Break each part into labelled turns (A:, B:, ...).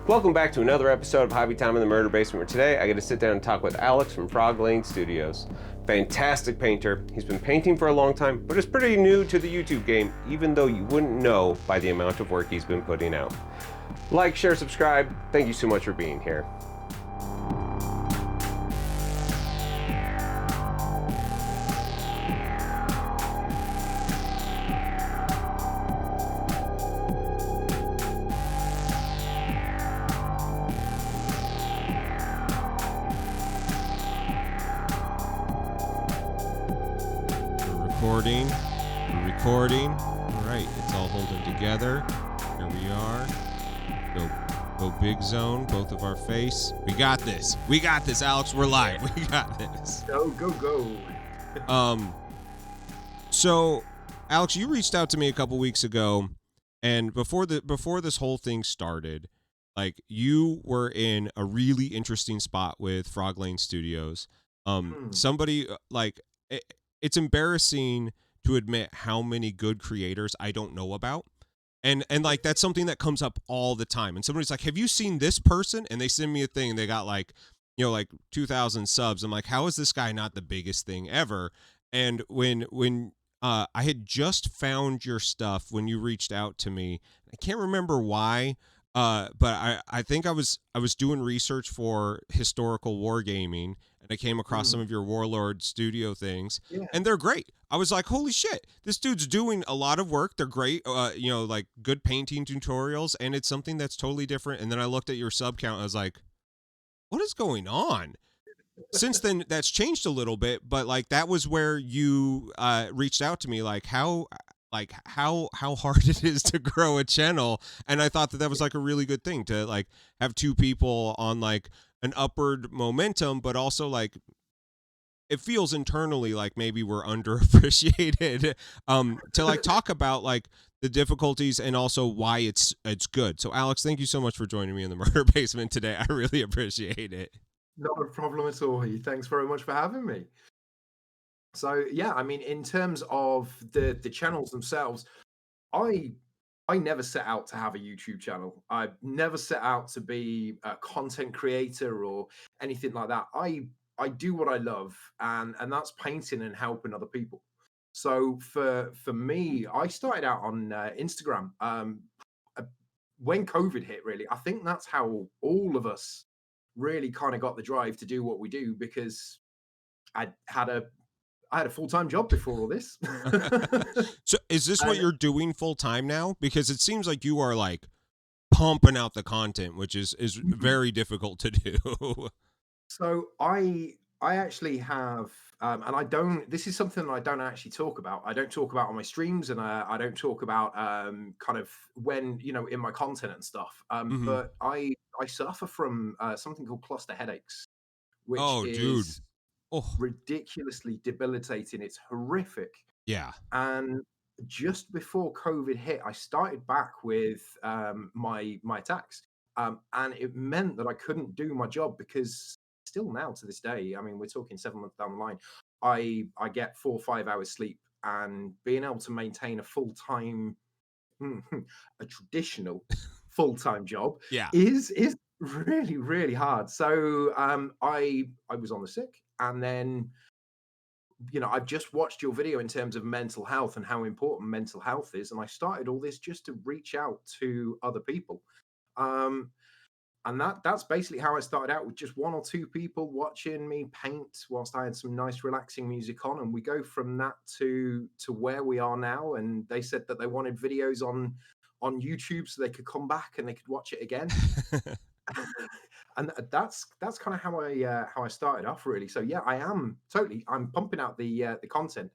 A: Welcome back to another episode of Hobby Time in the Murder Basement, where today I get to sit down and talk with Alex from Frog Lane Studios. Fantastic painter. He's been painting for a long time, but is pretty new to the YouTube game, even though you wouldn't know by the amount of work he's been putting out. Like, share, subscribe. Thank you so much for being here.
B: Recording. All right, it's all holding together. Here we are. Go big zone, both of our face. We got this, Alex. We're live. We got this.
C: Go.
B: So, Alex, you reached out to me a couple weeks ago, and before this whole thing started, like, you were in a really interesting spot with Frog Lane Studios. Somebody it's embarrassing to admit how many good creators I don't know about. And like, that's something that comes up all the time. And somebody's like, have you seen this person? And they send me a thing and they got like 2,000 subs. I'm like, how is this guy not the biggest thing ever? And when I had just found your stuff when you reached out to me, I can't remember why, but I think I was doing research for historical wargaming, and I came across some of your Warlord Studio things, and they're great. I was like, holy shit, this dude's doing a lot of work. They're great, like good painting tutorials, and it's something that's totally different. And then I looked at your sub count, and I was like, what is going on? Since then, that's changed a little bit, but like, that was where you reached out to me, like how hard it is to grow a channel. And I thought that was like a really good thing to like have two people on like an upward momentum, but also like it feels internally like maybe we're underappreciated, to like talk about like the difficulties and also why it's good. So Alex, thank you so much for joining me in the Murder Basement today. I really appreciate it.
C: Not a problem at all. Thanks very much for having me. So yeah, I mean, in terms of the channels themselves, I never set out to have a YouTube channel. I never set out to be a content creator or anything like that. I do what I love, and that's painting and helping other people. So for me, I started out on Instagram when COVID hit. Really, I think that's how all of us really kind of got the drive to do what we do, because I had a full-time job before all this.
B: So is this what you're doing full-time now? Because it seems like you are like pumping out the content, which is very difficult to do.
C: So I actually have, and this is something that I don't actually talk about. I don't talk about on my streams, and I don't talk about kind of when, in my content and stuff. But I suffer from something called cluster headaches, which
B: dude.
C: is ridiculously debilitating. It's horrific.
B: Yeah.
C: And just before COVID hit, I started back with my attacks, and it meant that I couldn't do my job, because still now to this day, I mean, we're talking 7 months down the line, I get 4 or 5 hours sleep, and being able to maintain a full-time, a traditional full-time job, is really, really hard. So I was on the sick, and then I've just watched your video in terms of mental health and how important mental health is, and I started all this just to reach out to other people. And that's basically how I started out, with just 1 or 2 people watching me paint whilst I had some nice relaxing music on, and we go from that to where we are now. And they said that they wanted videos on YouTube so they could come back and they could watch it again. And that's kind of how I started off, really. So yeah, I'm pumping out the content,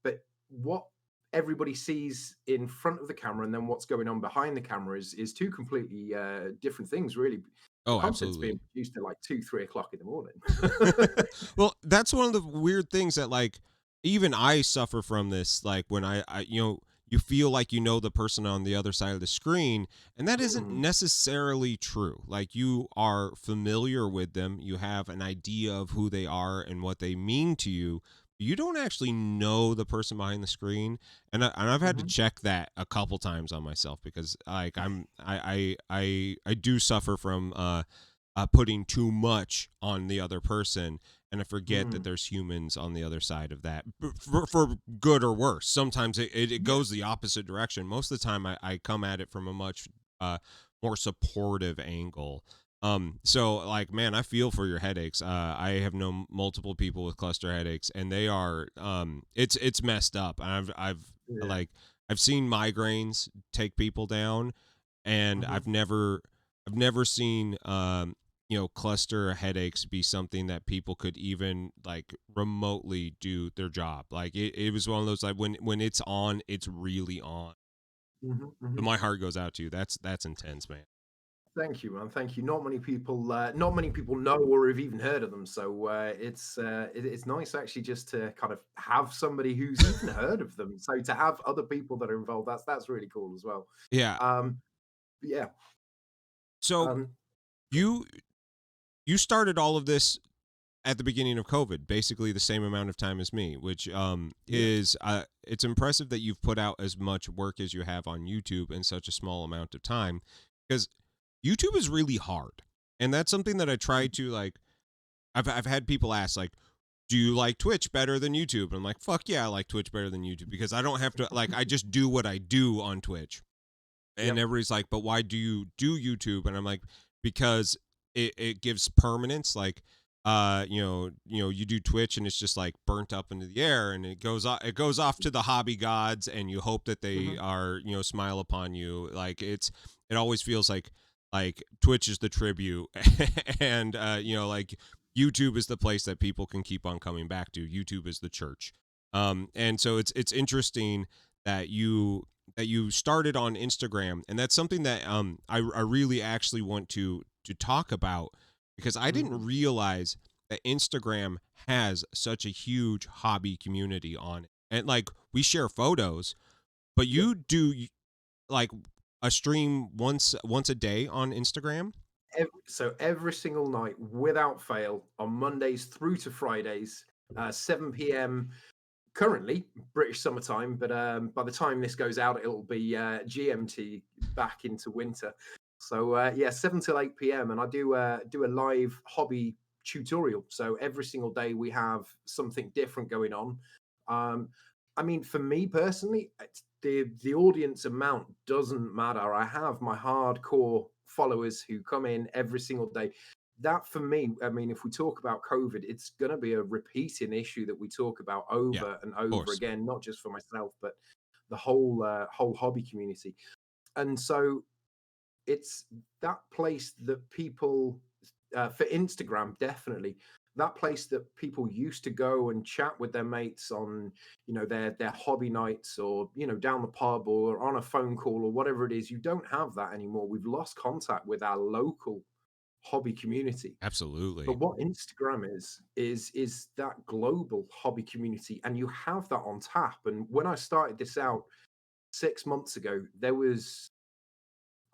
C: but what everybody sees in front of the camera and then what's going on behind the camera is two completely different things, really.
B: Oh,
C: Content's
B: absolutely.
C: being produced at like 2-3 o'clock in the morning.
B: Well, that's one of the weird things that like even I suffer from this. Like when I you feel like you know the person on the other side of the screen, and that isn't necessarily true. Like, you are familiar with them, you have an idea of who they are and what they mean to you, you don't actually know the person behind the screen, and I've had to
C: Mhm.
B: check that a couple times on myself because like I do suffer from putting too much on the other person, and I forget that
C: Mm.
B: there's humans on the other side of that, for good or worse. Sometimes it
C: Yeah.
B: goes the opposite direction. Most of the time, I come at it from a much uh, more supportive angle. So like, man, I feel for your headaches. I have known multiple people with cluster headaches, and they are, it's messed up.
C: Yeah.
B: Like, I've seen migraines take people down, and
C: Mhm.
B: I've never seen, cluster headaches be something that people could even like remotely do their job. Like it was one of those, like, when it's on, it's really on.
C: Mhm.
B: But
C: Mhm.
B: my heart goes out to you. That's intense, man.
C: Thank you, man. Thank you. Not many people know or have even heard of them. So it's nice actually just to kind of have somebody who's even heard of them. So to have other people that are involved, that's really cool as well.
B: Yeah.
C: Um, yeah.
B: So
C: Um,
B: you you started all of this at the beginning of COVID, basically the same amount of time as me, which
C: yeah.
B: is it's impressive that you've put out as much work as you have on YouTube in such a small amount of time, because YouTube is really hard, and that's something that I try to like. I've had people ask like, "Do you like Twitch better than YouTube?" And I'm like, "Fuck yeah, I like Twitch better than YouTube because I don't have to like I just do what I do on Twitch." And
C: Yep.
B: everybody's like, "But why do you do YouTube?" And I'm like, "Because it gives permanence. Like, you do Twitch and it's just like burnt up into the air, and it goes off to the hobby gods, and you hope that they
C: Mhm.
B: are, smile upon you. Like, it always feels like Twitch is the tribute, and like YouTube is the place that people can keep on coming back to. YouTube is the church. And so it's interesting that you started on Instagram, and that's something that I really actually want to talk about, because I
C: Mhm.
B: didn't realize that Instagram has such a huge hobby community on it. And like, we share photos, but
C: Yep.
B: you do like a stream once a day on Instagram?
C: So every single night, without fail, on Mondays through to Fridays, 7 p.m. currently British summertime, but by the time this goes out, it'll be GMT back into winter. So yeah, 7 till 8 p.m. and I do a live hobby tutorial. So every single day we have something different going on. Um, I mean, for me personally, the audience amount doesn't matter. I have my hardcore followers who come in every single day. That for me, I mean, if we talk about COVID, it's going to be a repeating issue that we talk about
B: Yeah,
C: over and
B: of
C: over
B: course.
C: again, not just for myself, but the whole hobby community. And so it's that place that people for Instagram, definitely that place that people used to go and chat with their mates on, their hobby nights, or down the pub or on a phone call or whatever it is. You don't have that anymore. We've lost contact with our local hobby community.
B: Absolutely.
C: But what Instagram is that global hobby community, and you have that on tap. And when I started this out 6 months ago, there was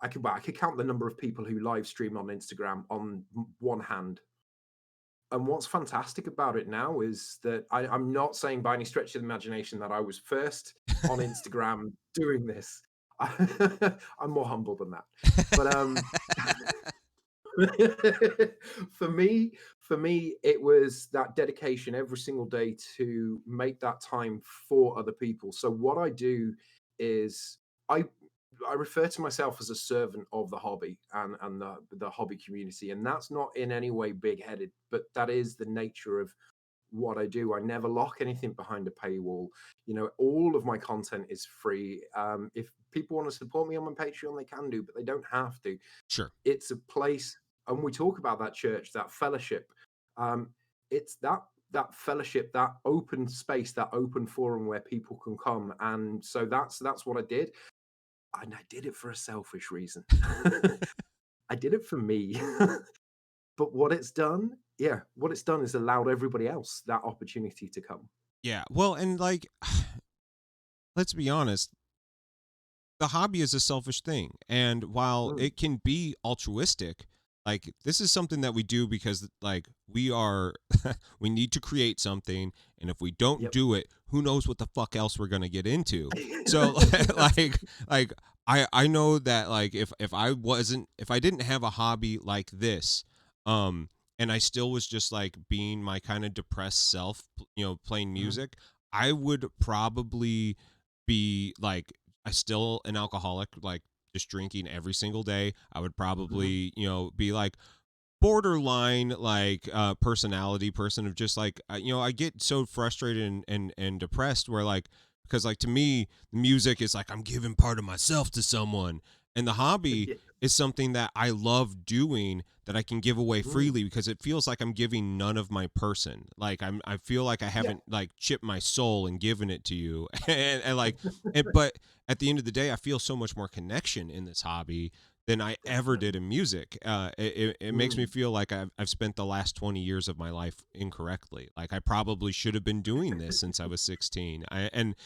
C: I could count the number of people who live stream on Instagram on one hand. And what's fantastic about it now is that I'm not saying by any stretch of the imagination that I was first on Instagram doing this. I'm more humble than that. But for me, it was that dedication every single day to make that time for other people. So what I do is I I refer to myself as a servant of the hobby and the hobby community, and that's not in any way big headed, but that is the nature of what I do. I never lock anything behind a paywall. All of my content is free. If people want to support me on my Patreon, they can do, but they don't have to.
B: Sure.
C: It's a place, and we talk about that church, that fellowship. Um, it's that fellowship, that open space, that open forum where people can come, and so that's what I did, and I did it for a selfish reason. I did it for me, but what it's done is allowed everybody else that opportunity to come.
B: Yeah. Well, and like, let's be honest, the hobby is a selfish thing. And while
C: Mm,
B: it can be altruistic, like this is something that we do because like we are we need to create something, and if we don't
C: Yep.
B: do it, who knows what the fuck else we're going to get into. So
C: That's
B: like I know that like if I didn't have a hobby like this, um and I still was just like being my kind of depressed self, playing
C: Mhm.
B: music, I would probably be like I still an alcoholic, like just drinking every single day. I would
C: Mhm.
B: probably, be like borderline like personality person of just like I get so frustrated and depressed where like because like to me the music is like I'm giving part of myself to someone, and the hobby
C: Yeah.
B: is something that I love doing that I can give away
C: Mm.
B: freely because it feels like I'm giving none of my person. Like I feel like I
C: Yeah.
B: haven't like chipped my soul and given it to you. And like but at the end of the day I feel so much more connection in this hobby than I ever did
C: Definitely.
B: in music. It makes me
C: Mm.
B: feel like I've spent the last 20 years of my life incorrectly. Like I probably should have been doing this since I was 16. And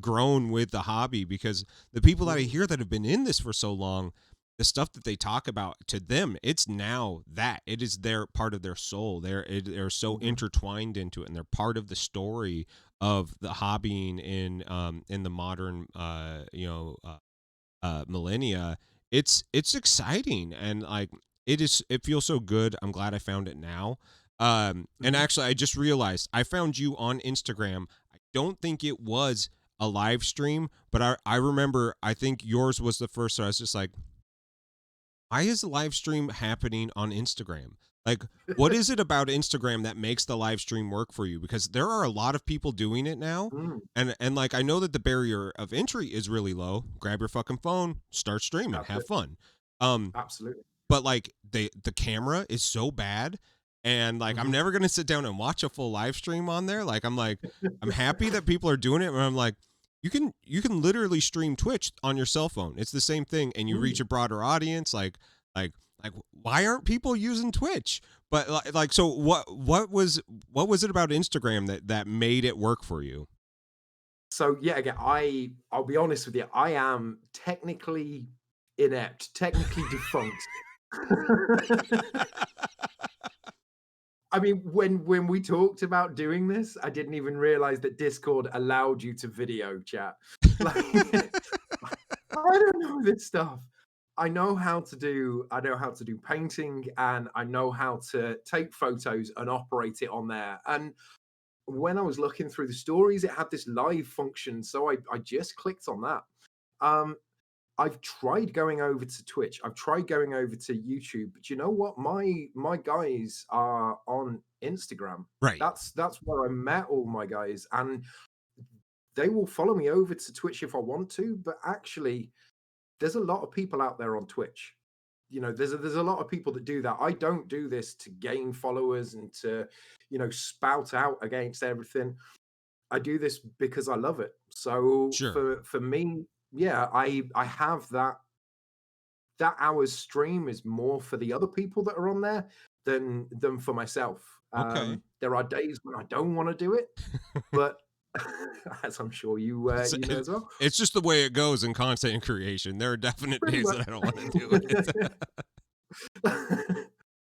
B: grown with the hobby because the people that I
C: Mm.
B: hear that have been in this for so long, the stuff that they talk about to them, it's now that it is their part of their soul. They're so
C: Mhm.
B: intertwined into it, and they're part of the story of the hobbying in the modern millennia. It's exciting, and like it feels so good. I'm glad I found it now. And
C: Mhm.
B: actually I just realized I found you on Instagram. I don't think it was a live stream, but I remember I think yours was the first, so I was just like, why is the live stream happening on Instagram? Like, what is it about Instagram that makes the live stream work for you? Because there are a lot of people doing it now.
C: Mm.
B: And like I know that the barrier of entry is really low. Grab your fucking phone, start streaming,
C: That's
B: have
C: it.
B: fun. Um,
C: Absolutely.
B: but like the camera is so bad, and like I'm
C: Mhm.
B: never gonna sit down and watch a full live stream on there. Like I'm happy that people are doing it, but I'm like, you can literally stream Twitch on your cell phone. It's the same thing, and you reach
C: Mm.
B: a broader audience. Like like why aren't people using Twitch? But like so what was it about Instagram that made it work for you?
C: So yeah, again, I'll be honest with you, I am technically inept, technically defunct. I mean, when we talked about doing this, I didn't even realize that Discord allowed you to video chat. Like, I don't know this stuff. I know how to do painting, and I know how to take photos and operate it on there. And when I was looking through the stories, it had this live function, so I just clicked on that. Um, I've tried going over to Twitch. I've tried going over to YouTube, but you know what? My guys are on Instagram.
B: Right.
C: That's where I met all my guys, and they will follow me over to Twitch if I want to. But actually, there's a lot of people out there on Twitch. There's a lot of people that do that. I don't do this to gain followers and to, spout out against everything. I do this because I love it. So
B: Sure.
C: for me, yeah, I have that hour's stream is more for the other people that are on there than for myself.
B: Okay.
C: There are days when I don't want to do it, but as I'm sure you
B: It's,
C: you know as well,
B: it's just the way it goes in content creation. There are definite
C: pretty
B: days
C: much.
B: that I don't want to do it.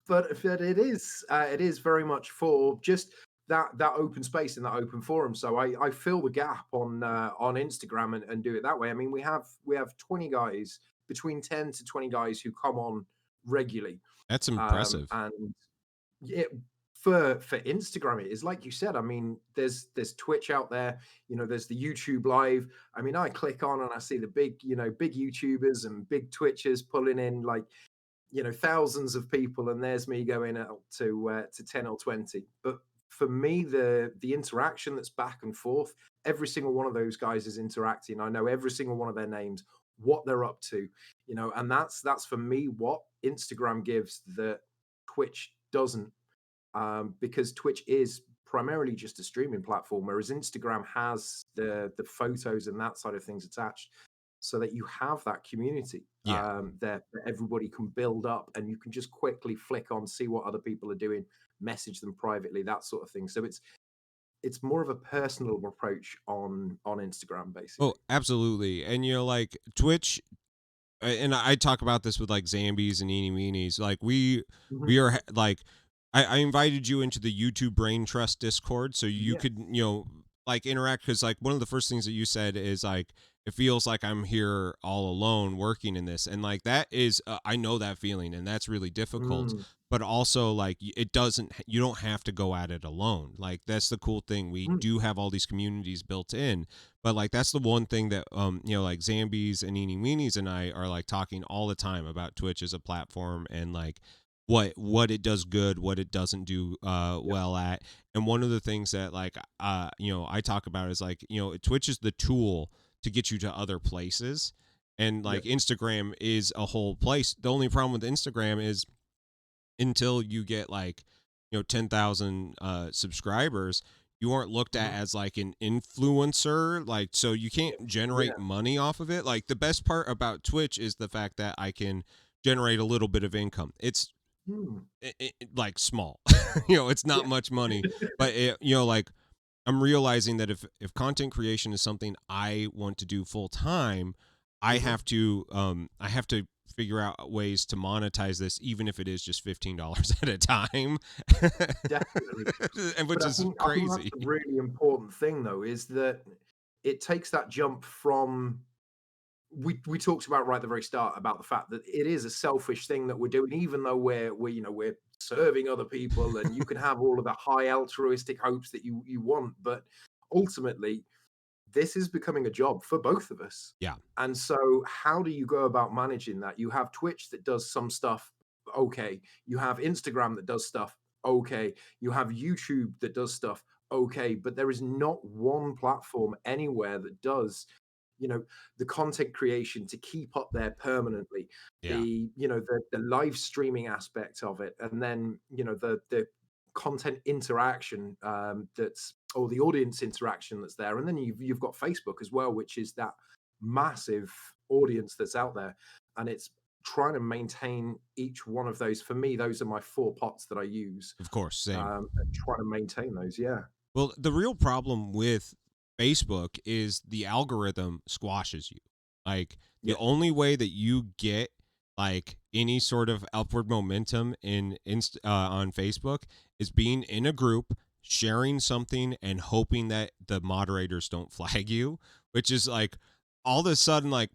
C: But it is very much for just that open space and that open forum. So I fill the gap on Instagram and do it that way. I mean, we have 20 guys, between 10 to 20 guys who come on regularly.
B: That's impressive.
C: And it for Instagram, it is like you said. I mean, there's Twitch out there. There's the YouTube Live. I mean, I click on and I see the big YouTubers and big Twitchers pulling in like thousands of people, and there's me going out to 10 or 20. But for me, the interaction that's back and forth, every single one of those guys is interacting. I know every single one of their names, what they're up to, and that's for me what Instagram gives that Twitch doesn't, because Twitch is primarily just a streaming platform, whereas Instagram has the photos and that side of things attached, so that you have that community,
B: Yeah.
C: that everybody can build up, and you can just quickly flick on, see what other people are doing, message them privately, that sort of thing. So it's more of a personal approach on Instagram,
B: Oh,
C: basically.
B: absolutely. And like Twitch and I talk about this with like Zambies and Eeny Meenies. Like we
C: Mhm.
B: are like I invited you into the YouTube Brain Trust Discord so you
C: Yes.
B: could like interact, because like one of the first things that you said is like it feels like I'm here all alone working in this, and like that is I know that feeling, and that's really difficult.
C: Mm.
B: But also like it doesn't, you don't have to go at it alone. Like that's the cool thing, we
C: Mm.
B: do have all these communities built in. But like that's the one thing that like Zambies and Eeny Weenies and I are like talking all the time about Twitch as a platform, and like what it does good, what it doesn't do
C: Yep.
B: well at. And one of the things that like I talk about is like, Twitch is the tool to get you to other places. And like
C: Yep.
B: Instagram is a whole place. The only problem with Instagram is until you get like 10,000 subscribers, you aren't looked at
C: Mhm.
B: as like an influencer, like, so you
C: Yeah.
B: can't generate
C: Yeah.
B: money off of it. Like the best part about Twitch is the fact that I can generate a little bit of income. It's
C: Mm.
B: like small. It's not
C: Yeah.
B: much money, but like I'm realizing that if content creation is something I want to do full time,
C: Mhm.
B: I have to figure out ways to monetize this, even if it is just $15 at a time,
C: Definitely.
B: and
C: But
B: which is
C: I think that's
B: crazy.
C: the really important thing though, is that it takes that jump from we talked about right at the very start about the fact that it is a selfish thing that we're doing, even though we're serving other people, and you can have all of the high altruistic hopes that you want, but ultimately this is becoming a job for both of us.
B: Yeah,
C: And so, how do you go about managing that? You have Twitch that does some stuff, okay. You have Instagram that does stuff, okay. You have YouTube that does stuff, okay. But there is not one platform anywhere that does, you know, the content creation to keep up there permanently,
B: yeah,
C: the live streaming aspect of it, and then the content interaction that's or the audience interaction that's there, and then you've got Facebook as well, which is that massive audience that's out there, and it's trying to maintain each one of those. For me, those are my four pots that I use,
B: of course, same.
C: and trying to maintain those. Yeah.
B: Well, the real problem with Facebook is the algorithm squashes you. Like the
C: Yeah.
B: only way that you get like any sort of upward momentum on Facebook is being in a group, sharing something, and hoping that the moderators don't flag you, which is like all of a sudden like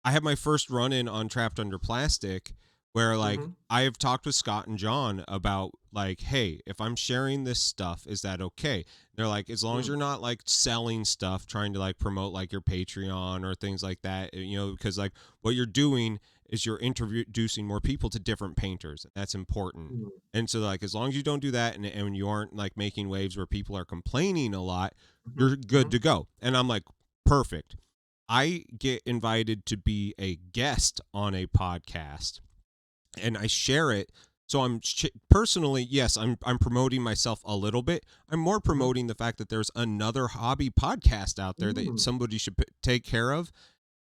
B: I had my first run in on Trapped Under Plastic, where like
C: Hmm.
B: I have talked with Scott and John about like, hey, if I'm sharing this stuff, is that okay? They're like, as long as
C: Mm.
B: you're not like selling stuff, trying to like promote like your Patreon or things like that, because like what you're doing is you're introducing more people to different painters. That's important.
C: Mm.
B: And so like as long as you don't do that, and you aren't like making waves where people are complaining a lot,
C: Hmm.
B: you're good to go. And I'm like, perfect. I get invited to be a guest on a podcast, and I share it. So personally, yes, I'm promoting myself a little bit. I'm more
C: Hmm.
B: promoting the fact that there's another hobby podcast out there that
C: Mm.
B: somebody should take care of.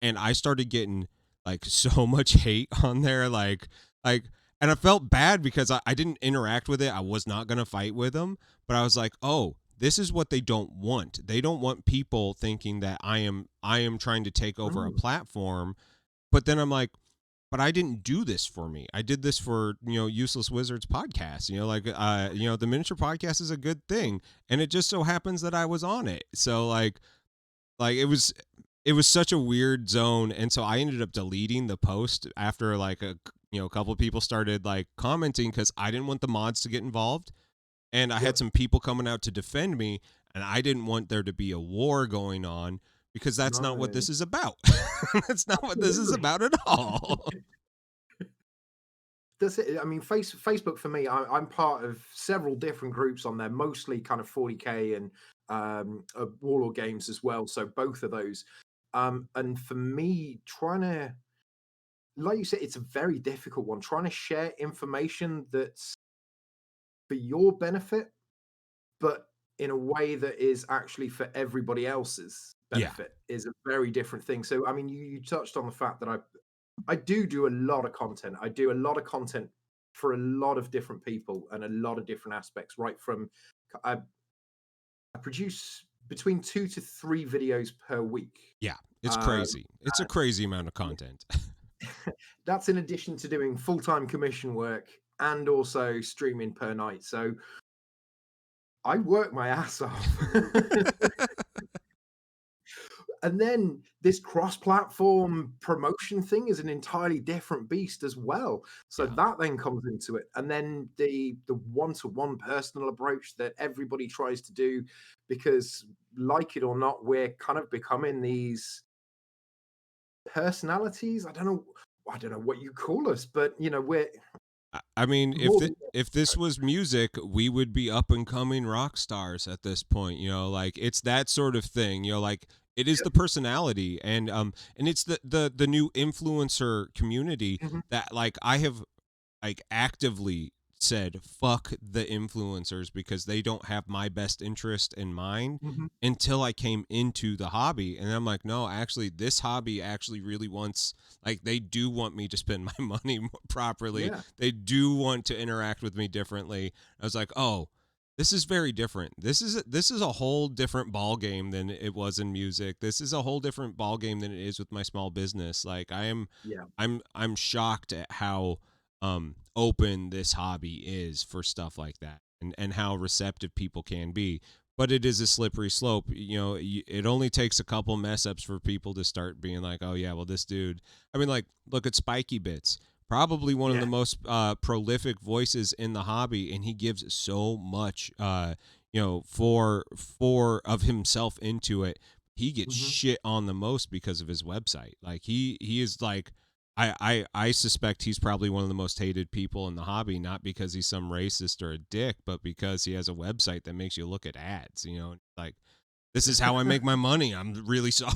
B: And I started getting like so much hate on there, like, and I felt bad because I didn't interact with it. I was not gonna fight with them, but I was like, oh, this is what they don't want. They don't want people thinking that I am trying to take over a
C: Mm.
B: platform. But then I'm like, but I didn't do this for me. I did this for, Useless Wizards podcast. Like the miniature podcast is a good thing. And it just so happens that I was on it. So like it was such a weird zone, and so I ended up deleting the post after like a couple of people started like commenting, because I didn't want the mods to get involved, and I had
C: Yep.
B: some people coming out to defend me, and I didn't want there to be a war going on, because that's not what
C: No.
B: this is about. That's not what this is
C: Absolutely.
B: about at all.
C: That's it. I mean, Facebook for me, I'm part of several different groups on there, mostly kind of 40k and Warlord games as well. So both of those. And for me, trying to, like you said, it's a very difficult one. Trying to share information that's for your benefit, but in a way that is actually for everybody else's
B: Yeah.
C: benefit is a very different thing. So, I mean, you touched on the fact that I do a lot of content. I do a lot of content for a lot of different people and a lot of different aspects. Right from I, I produce between 2 to 3 videos per week.
B: Yeah, it's
C: Um,
B: crazy. It's a crazy amount of content.
C: that's in addition to doing full-time commission work and also streaming per night. So I work my ass off. And then this cross-platform promotion thing is an entirely different beast as well. So
B: Yeah.
C: that then comes into it. And then the one-to-one personal approach that everybody tries to do, because like it or not, we're kind of becoming these personalities. I don't know what you call us, but we're
B: I mean,
C: more than
B: if this was music, we would be up and coming rock stars at this point. Like it's that sort of thing. Like it is the personality, and it's the new influencer community
C: Mhm,
B: that like I have like actively said fuck the influencers because they don't have my best interest in mind
C: mhm.
B: until I came into the hobby. And I'm like, no, actually this hobby actually really wants, like, they do want me to spend my money properly.
C: Yeah.
B: They do want to interact with me differently. I was like, oh, this is very different. This is a whole different ball game than it was in music. This is a whole different ball game than it is with my small business. Like
C: Yeah.
B: I'm shocked at how open this hobby is for stuff like that, and how receptive people can be. But it is a slippery slope. It only takes a couple mess ups for people to start being like, oh yeah, well, this dude, I mean, like, look at Spiky Bits, probably one of the
C: Yeah.
B: most prolific voices in the hobby, and he gives so much for of himself into it. He gets
C: Mhm.
B: shit on the most because of his website. Like he is like, I suspect he's probably one of the most hated people in the hobby, not because he's some racist or a dick, but because he has a website that makes you look at ads. Like, this is how I make my money. I'm really sorry.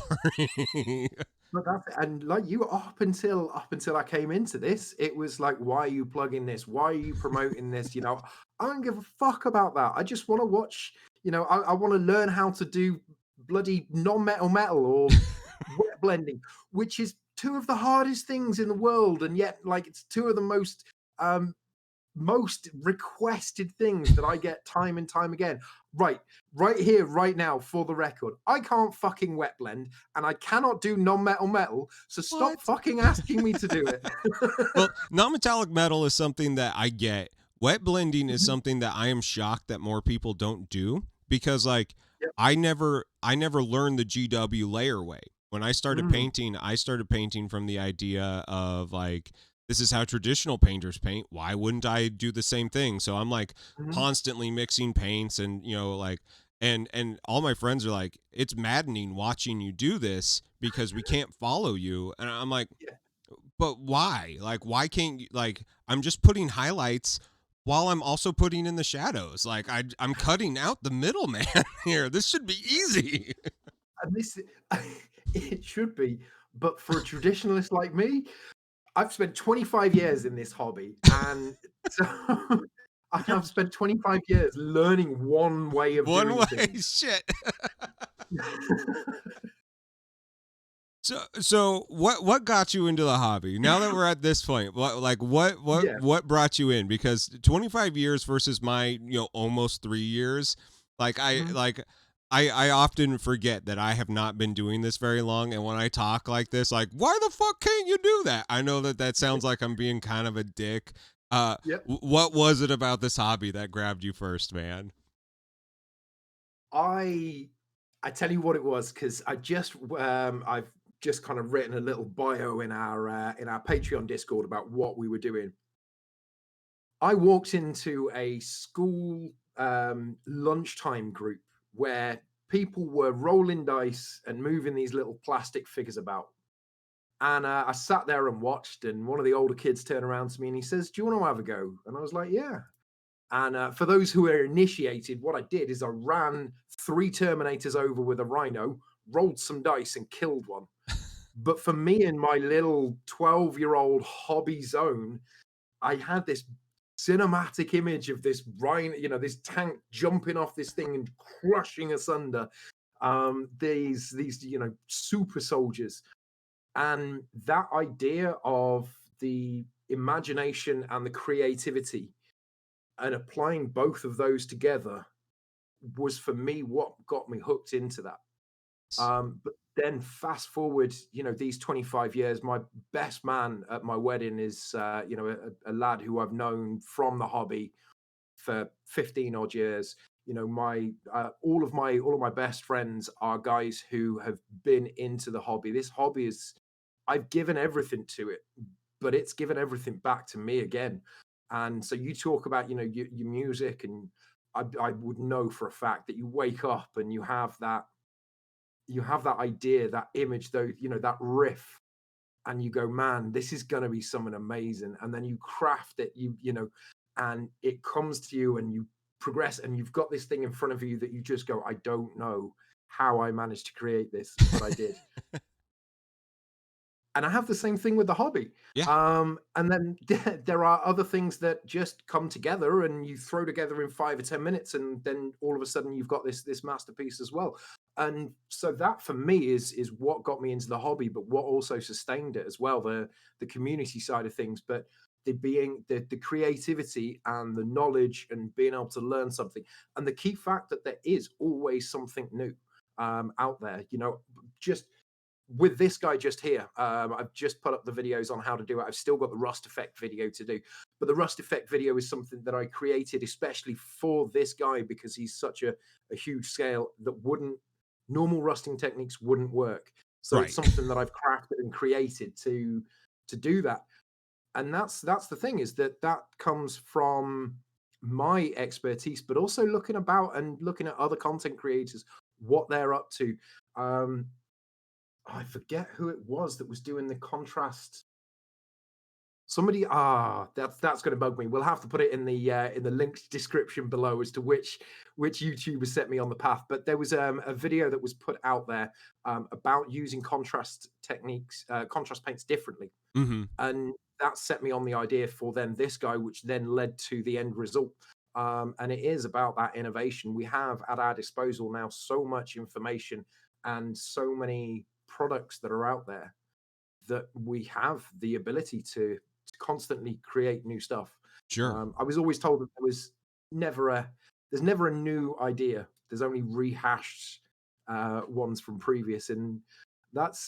C: But that's and like you up until I came into this, it was like, why are you plugging this? Why are you promoting this? I don't give a fuck about that. I just want to watch, I want to learn how to do bloody non-metal metal or wet blending, which is two of the hardest things in the world, and yet like it's two of the um most requested things that I get time and time again. Right here, right now, for the record, I can't fucking wet blend and I cannot do non-metal metal. So stop
B: What?
C: fucking asking me to do it.
B: Well, non-metallic metal is something that I get. Wet blending is
C: Mhm.
B: something that I am shocked that more people don't do, because like
C: Yep.
B: I never learned the GW layer way. When
C: Mm,
B: I started painting from the idea of like, this is how traditional painters paint. Why wouldn't I do the same thing? So I'm like
C: mhm.
B: constantly mixing paints, and like, and all my friends are like, it's maddening watching you do this because we can't follow you. And I'm like,
C: Yeah.
B: but why? Like, why can't you, like, I'm just putting highlights while I'm also putting in the shadows. Like, I'm cutting out the middleman here. This should be easy.
C: And this it should be, but for a traditionalist like me, I've spent 25 years in this hobby, and so I
B: You're
C: have spent 25 years learning one way of
B: one
C: doing
B: way.
C: things.
B: Shit. So what got you into the hobby? Now that we're at this point,
C: Yeah.
B: what brought you in? Because 25 years versus my, almost 3 years, like
C: Mhm.
B: I often forget that I have not been doing this very long, and when I talk like this, like, why the fuck can't you do that? I know that sounds like I'm being kind of a dick.
C: Yep.
B: What was it about this hobby that grabbed you first, man?
C: I I tell you what it was, because I've just kind of written a little bio in our Patreon Discord about what we were doing. I walked into a school lunchtime group where people were rolling dice and moving these little plastic figures about. And I sat there and watched, and one of the older kids turned around to me and he says, "Do you want to have a go?" And I was like, "Yeah." And for those who are initiated, what I did is I ran three Terminators over with a Rhino, rolled some dice, and killed one. But for me in my little 12-year-old hobby zone, I had this cinematic image of this Rhino, this tank jumping off this thing and crushing asunder these super soldiers. And that idea of the imagination and the creativity and applying both of those together was for me what got me hooked into that. then fast forward, these 25 years, my best man at my wedding is, a lad who I've known from the hobby for 15 odd years. My all of my best friends are guys who have been into the hobby. This hobby I've given everything to it, but it's given everything back to me again. And so you talk about, your music, and I would know for a fact that you wake up and you have that idea, that image, though, that riff, and you go, man, this is going to be something amazing. And then you craft it, and it comes to you, and you progress, and you've got this thing in front of you that you just go, I don't know how I managed to create this, but I did. And I have the same thing with the hobby.
B: Yeah.
C: And then there are other things that just come together, and you throw together in 5 or 10 minutes, and then all of a sudden you've got this masterpiece as well. And so that for me is what got me into the hobby, but what also sustained it as well, the community side of things, but the creativity and the knowledge and being able to learn something, and the key fact that there is always something new out there. Just with this guy just here, I've just put up the videos on how to do it. I've still got the rust effect video to do, but the rust effect video is something that I created especially for this guy, because he's such a huge scale that normal rusting techniques wouldn't work. So
B: Right.
C: it's something that I've crafted and created to do that. And that's the thing, is that comes from my expertise, but also looking about and looking at other content creators, what they're up to. I forget who it was that was doing the contrast. Somebody, that's going to bug me. We'll have to put it in the linked description below as to which YouTuber set me on the path. But there was a video that was put out there about using contrast techniques, contrast paints differently, and that set me on the idea for then this guy, which then led to the end result. And it is about that innovation. We have at our disposal now so much information and so many products that are out there that we have the ability to constantly create new stuff.
B: Sure.
C: I was always told that there's never a new idea. There's only rehashed ones from previous, and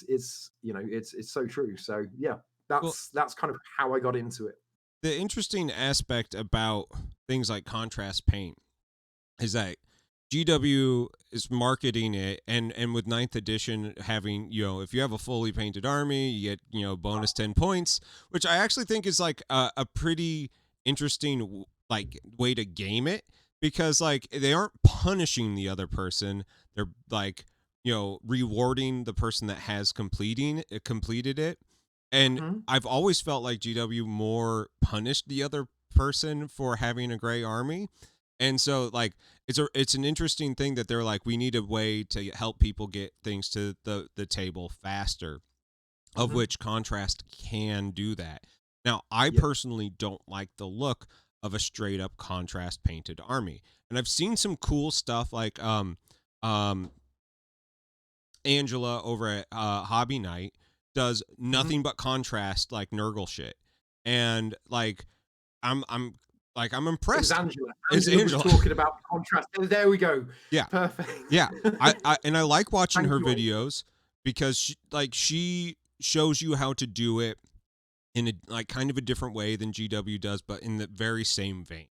C: it's so true. So yeah, that's kind of how I got into it.
B: The interesting aspect about things like contrast paint is that GW is marketing it, and with 9th edition having, if you have a fully painted army, you get, bonus 10 points, which I actually think is like a pretty interesting like way to game it, because like they aren't punishing the other person. They're like, rewarding the person that has completed it. And I've always felt like GW more punished the other person for having a gray army. And so like it's an interesting thing that they're like, we need a way to help people get things to the table faster, of which contrast can do that. Now, I personally don't like the look of a straight up contrast painted army. And I've seen some cool stuff like Angela over at Hobby Night does nothing but contrast like Nurgle shit. And like I'm impressed.
C: It's Angela.
B: It's
C: Angela was talking about contrast. There we go.
B: Yeah.
C: Perfect.
B: Yeah. I like watching
C: Thank
B: her
C: you.
B: videos, because she shows you how to do it in a like kind of a different way than GW does, but in the very same vein.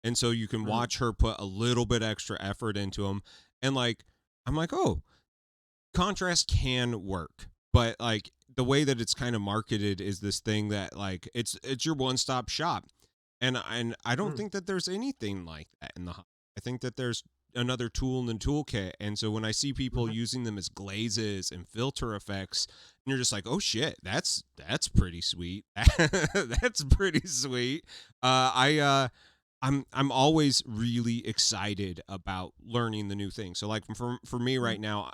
B: And so you can watch her put a little bit extra effort into them. And like, I'm like, oh, contrast can work. But like the way that it's kind of marketed is this thing that like it's your one-stop shop. And I don't think that there's anything like that in the hobby. I think that there's another tool in the toolkit. And so when I see people using them as glazes and filter effects, and you're just like, oh shit, that's pretty sweet. That's pretty sweet. I'm always really excited about learning the new thing. So like for me right now,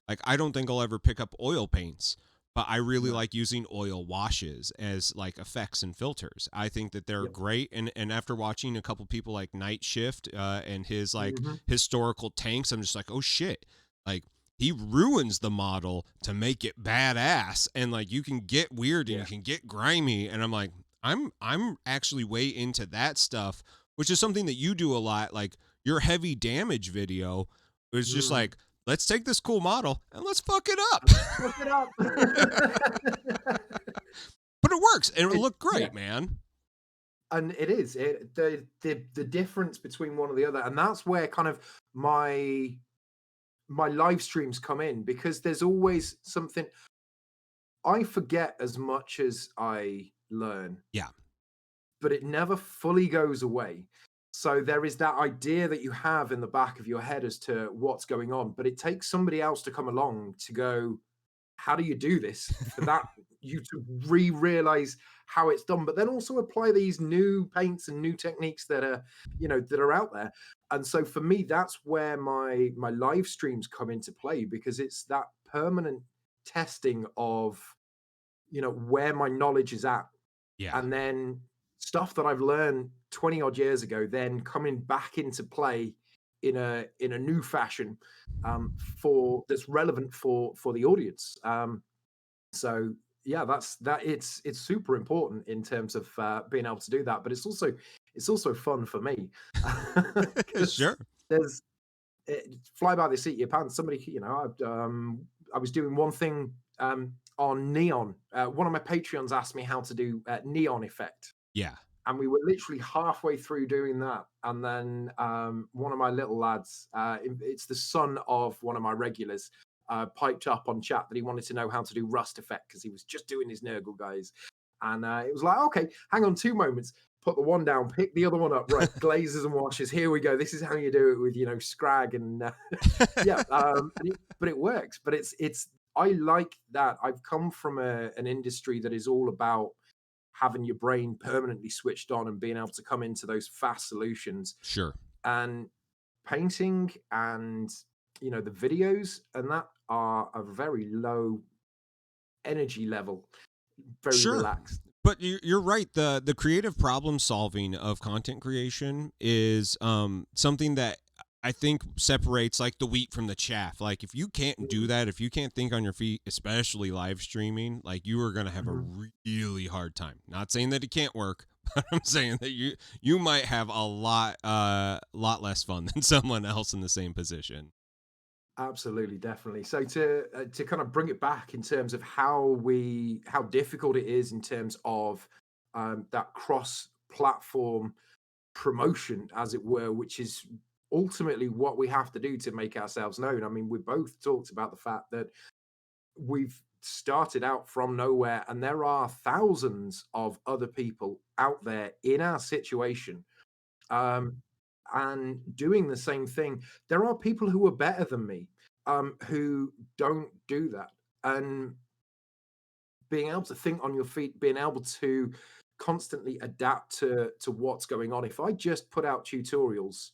B: like I don't think I'll ever pick up oil paints, but I really like using oil washes as like effects and filters. I think that they're great. And after watching a couple people like Night Shift and his like historical tanks, I'm just like, oh shit, like he ruins the model to make it badass. And like you can get weird and you can get grimy. And I'm like, I'm actually way into that stuff, which is something that you do a lot. Like your heavy damage video is just like let's take this cool model and let's fuck it up.
C: Look it up.
B: But it works and it looked
C: Yeah,
B: great, man.
C: and it is the difference between one and the other, and that's where kind of my live streams come in, because there's always something. I forget as much as I learn,
B: Yeah.
C: but it never fully goes away. So there is that idea that you have in the back of your head as to what's going on, but it takes somebody else to come along to go, how do you do this? For that, you to realize how it's done, but then also apply these new paints and new techniques that are, that are out there. And so for me, that's where my live streams come into play, because it's that permanent testing of, where my knowledge is at,
B: Yeah.
C: and then stuff that I've learned 20 odd years ago, then coming back into play in a new fashion, for that's relevant for the audience. So yeah, it's super important in terms of being able to do that, but it's also fun for me, because
B: Sure.
C: there's fly by the seat of your pants. Somebody, I was doing one thing on neon. One of my Patreons asked me how to do neon effect,
B: Yeah.
C: and we were literally halfway through doing that, and then one of my little lads, it's the son of one of my regulars, piped up on chat that he wanted to know how to do rust effect, because he was just doing his Nurgle guys, and it was like, okay, hang on 2 moments, put the one down, pick the other one up, right, glazes and washes, here we go, this is how you do it with scrag and yeah, but it works. But it's I like that. I've come from an industry that is all about having your brain permanently switched on and being able to come into those fast solutions,
B: Sure.
C: and painting and the videos and that are a very low energy level, very
B: Sure.
C: relaxed.
B: But you're right. The creative problem solving of content creation is something that I think separates like the wheat from the chaff. Like if you can't do
C: Mm,
B: that, if you can't think on your feet, especially live streaming, like you are gonna have a
C: mhm.
B: really hard time. Not saying that it can't work, but I'm saying that you might have a lot less fun than someone else in the same position.
C: Absolutely, definitely. So to kind of bring it back in terms of how difficult it is in terms of that cross platform promotion, as it were, which is ultimately what we have to do to make ourselves known. I mean, we both talked about the fact that we've started out from nowhere, and there are thousands of other people out there in our situation, um, and doing the same thing. There are people who are better than me, who don't do that. And being able to think on your feet, being able to constantly adapt to what's going on. If I just put out tutorials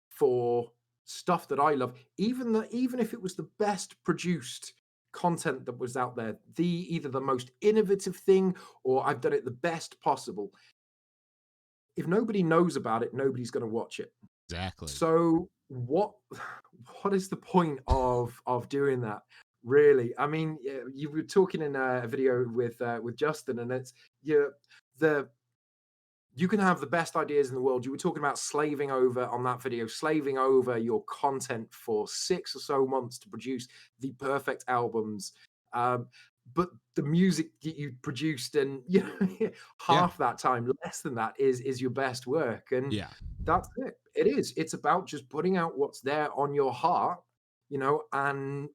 C: for stuff that I love, even if it was the best produced content that was out there, either the most innovative thing or I've done it the best possible, if nobody knows about it, nobody's going to watch it.
B: Exactly.
C: So what is the point of doing that? Really, I mean, you were talking in a video with Justin, and it's you the you can have the best ideas in the world. You were talking about slaving over on that video, slaving over your content for 6 or so months to produce the perfect albums. Um, but the music that you produced, and
B: Yeah.
C: half that time, less than that, is your best work. And
B: Yeah.
C: that's it. It is. It's about just putting out what's there on your heart, and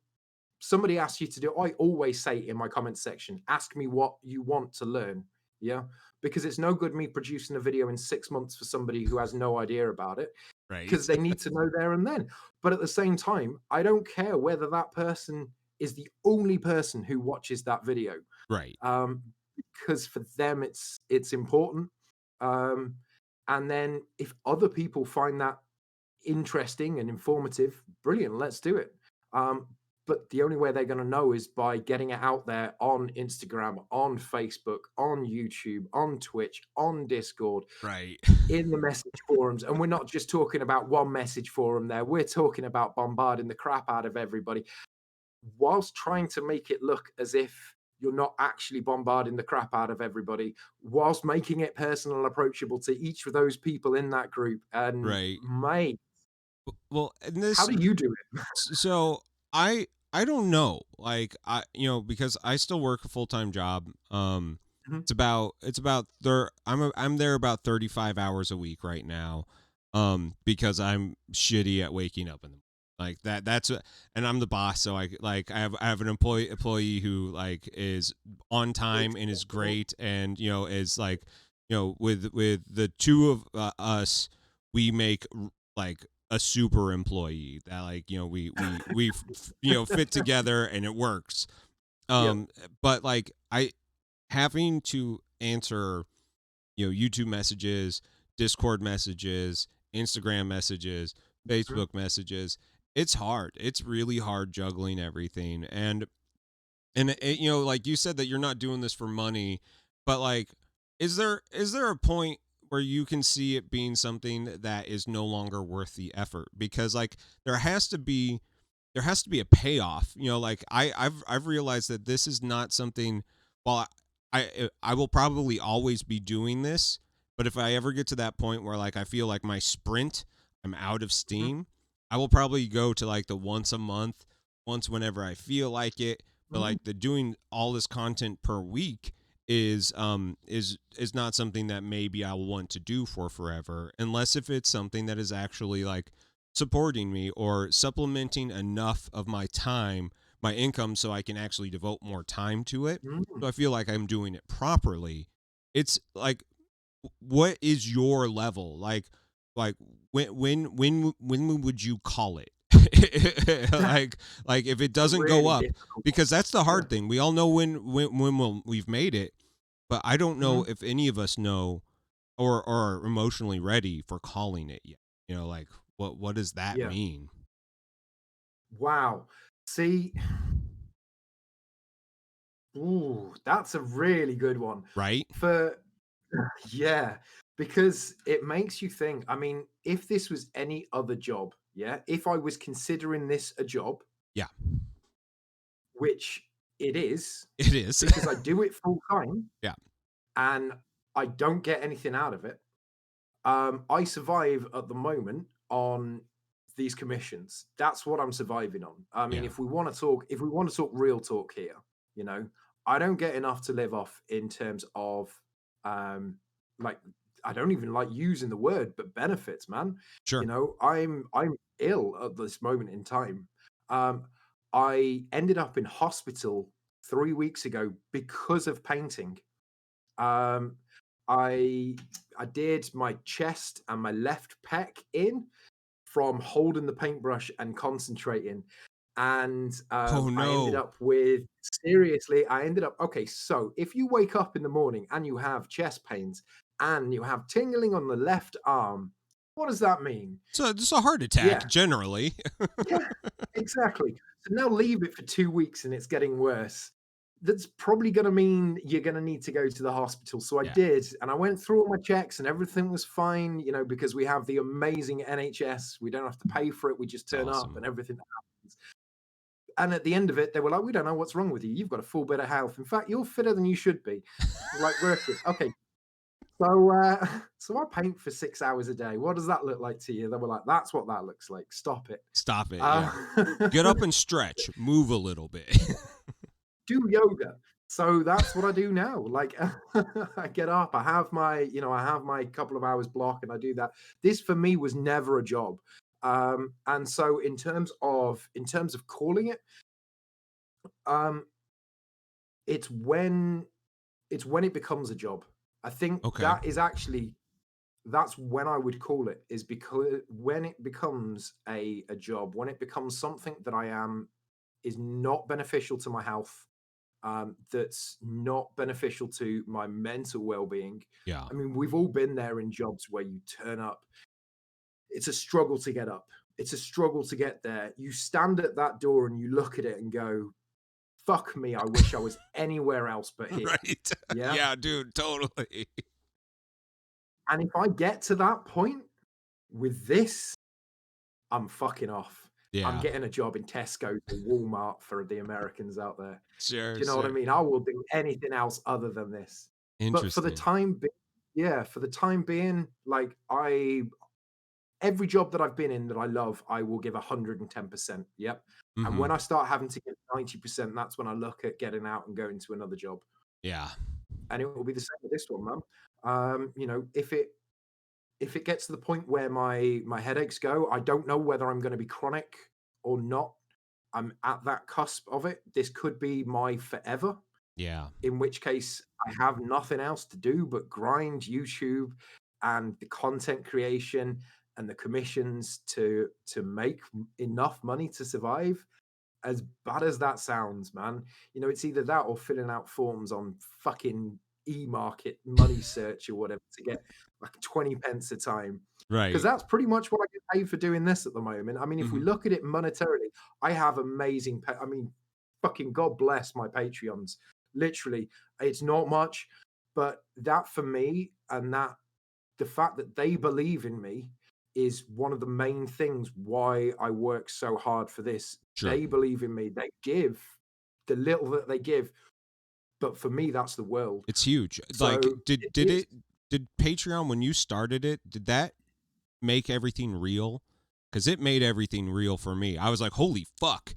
C: somebody asks you to do, I always say in my comment section, ask me what you want to learn. Yeah. Because it's no good me producing a video in 6 months for somebody who has no idea about it, because
B: Right.
C: they need to know there and then. But at the same time, I don't care whether that person is the only person who watches that video,
B: Right.
C: um, because for them it's important. Um, and then if other people find that interesting and informative, brilliant, let's do it. Um, but the only way they're going to know is by getting it out there on Instagram, on Facebook, on YouTube, on Twitch, on Discord,
B: Right.
C: in the message forums. And we're not just talking about one message forum there, we're talking about bombarding the crap out of everybody, whilst trying to make it look as if you're not actually bombarding the crap out of everybody, whilst making it personal and approachable to each of those people in that group. And
B: Right.
C: mate,
B: Well, and
C: How
B: this
C: do you do it?
B: so I don't know. Like because I still work a full-time job.
C: Mhm.
B: I'm there about 35 hours a week right now. Because I'm shitty at waking up in the like and I'm the boss, so I have an employee who like is on time and is great, and is like, with the two of us, we make like a super employee that, like, fit together and it works.
C: Yep.
B: But like, I having to answer, YouTube messages, Discord messages, Instagram messages,
C: Mhm.
B: Facebook messages. It's hard. It's really hard juggling everything. And like you said that you're not doing this for money, but like, is there a point where you can see it being something that is no longer worth the effort? Because like, there has to be a payoff. Like, I've realized that this is not something. Well, I will probably always be doing this, but if I ever get to that point where, like, I feel like my sprint, I'm out of
C: Mhm.
B: steam, I will probably go to like the once a month, once whenever I feel like it. But
C: Mhm.
B: like, the doing all this content per week is not something that maybe I will want to do for forever, unless if it's something that is actually like supporting me or supplementing enough of my time, my income, so I can actually devote more time to it.
C: Mm.
B: So I feel like I'm doing it properly. It's like, what is your level? Like, when would you call it? like if it
C: A
B: doesn't go
C: really
B: up,
C: difficult one.
B: because that's the
C: Yeah.
B: hard thing. We all know when we've made it, but I don't know
C: Mhm.
B: if any of us know or are emotionally ready for calling it yet. Like, what does that
C: Yeah.
B: mean?
C: Wow. See, ooh, that's a really good one.
B: Right?
C: For yeah, because it makes you think. I mean, if this was any other job, yeah, if I was considering this a job,
B: Yeah,
C: which it is,
B: it is.
C: because I do it full time
B: Yeah.
C: and I don't get anything out of it. I survive at the moment on these commissions. That's what I'm surviving on. I mean,
B: Yeah.
C: if we want to talk real talk here, you know, I don't get enough to live off in terms of, um, like, I don't even like using the word, but benefits, man.
B: Sure.
C: I'm ill at this moment in time. Um, I ended up in hospital 3 weeks ago because of painting. Um, I I did my chest and my left pec in from holding the paintbrush and concentrating, and
B: Oh
C: I ended
B: no.
C: up with seriously. I ended up okay. So if you wake up in the morning and you have chest pains and you have tingling on the left arm, what does that mean?
B: So it's a heart attack
C: Yeah,
B: generally.
C: yeah, exactly. So now leave it for 2 weeks and it's getting worse. That's probably going to mean you're going to need to go to the hospital. So I
B: Yeah.
C: did, and I went through all my checks, and everything was fine. Because we have the amazing NHS, we don't have to pay for it. We just
B: It's
C: turn up, and
B: awesome.
C: everything happens. And at the end of it, they were like, "We don't know what's wrong with you. You've got a full bit of health. In fact, you're fitter than you should be." Like, wicked. Okay, so so I paint for 6 hours a day. What does that look like to you? They were like, "That's what that looks like. Stop it."
B: Stop it.
C: Uh,
B: Yeah. Get up and stretch. Move a little bit.
C: do yoga. So that's what I do now. Like I get up, I have my couple of hours block and I do that. This for me was never a job. And so in terms of calling it, um, it's when it's when it becomes a job. I think
B: Okay.
C: that's when I would call it, is because when it becomes a job, when it becomes something that I am is not beneficial to my health, that's not beneficial to my mental well-being.
B: Yeah.
C: I mean, we've all been there in jobs where you turn up. It's a struggle to get up. It's a struggle to get there. You stand at that door and you look at it and go, "Fuck me, I wish I was anywhere else but here."
B: Right.
C: Yeah.
B: Yeah, dude, totally.
C: And if I get to that point with this, I'm fucking off. I'm
B: Yeah.
C: getting a job in Tesco's or Walmart for the Americans out there.
B: Sure,
C: Do you know what I
B: sure.
C: mean? I will do anything else other than this. But for the
B: Interesting.
C: time being, yeah, for the time being, like, every job that I've been in that I love, I will give 110%. Yep. And
B: Mm-hmm.
C: when I start having to give 90%, that's when I look at getting out and going to another job.
B: Yeah.
C: And it will be the same with this one, man. You know, if it gets to the point where my headaches go, I don't know whether I'm going to be chronic or not. I'm at that cusp of it. This could be my forever,
B: Yeah.
C: in which case I have nothing else to do but grind YouTube and the content creation and the commissions to make enough money to survive. As bad as that sounds, man, you know, it's either that or filling out forms on fucking e-market money search or whatever to get like 20 pence a time. Because
B: Right.
C: that's pretty much what I get paid for doing this at the moment. I mean, if we
B: Mm-hmm.
C: look at it monetarily, I have amazing I mean, fucking God bless my Patreons. Literally, it's not much, but that for me, and that the fact that they believe in me is one of the main things why I work so hard for this.
B: Sure.
C: They believe in me. They give the little that they give, but for me, that's the world.
B: It's huge. Like,
C: So
B: did Patreon, when you started it, did that make everything real? Because it made everything real for me. I was like, holy fuck,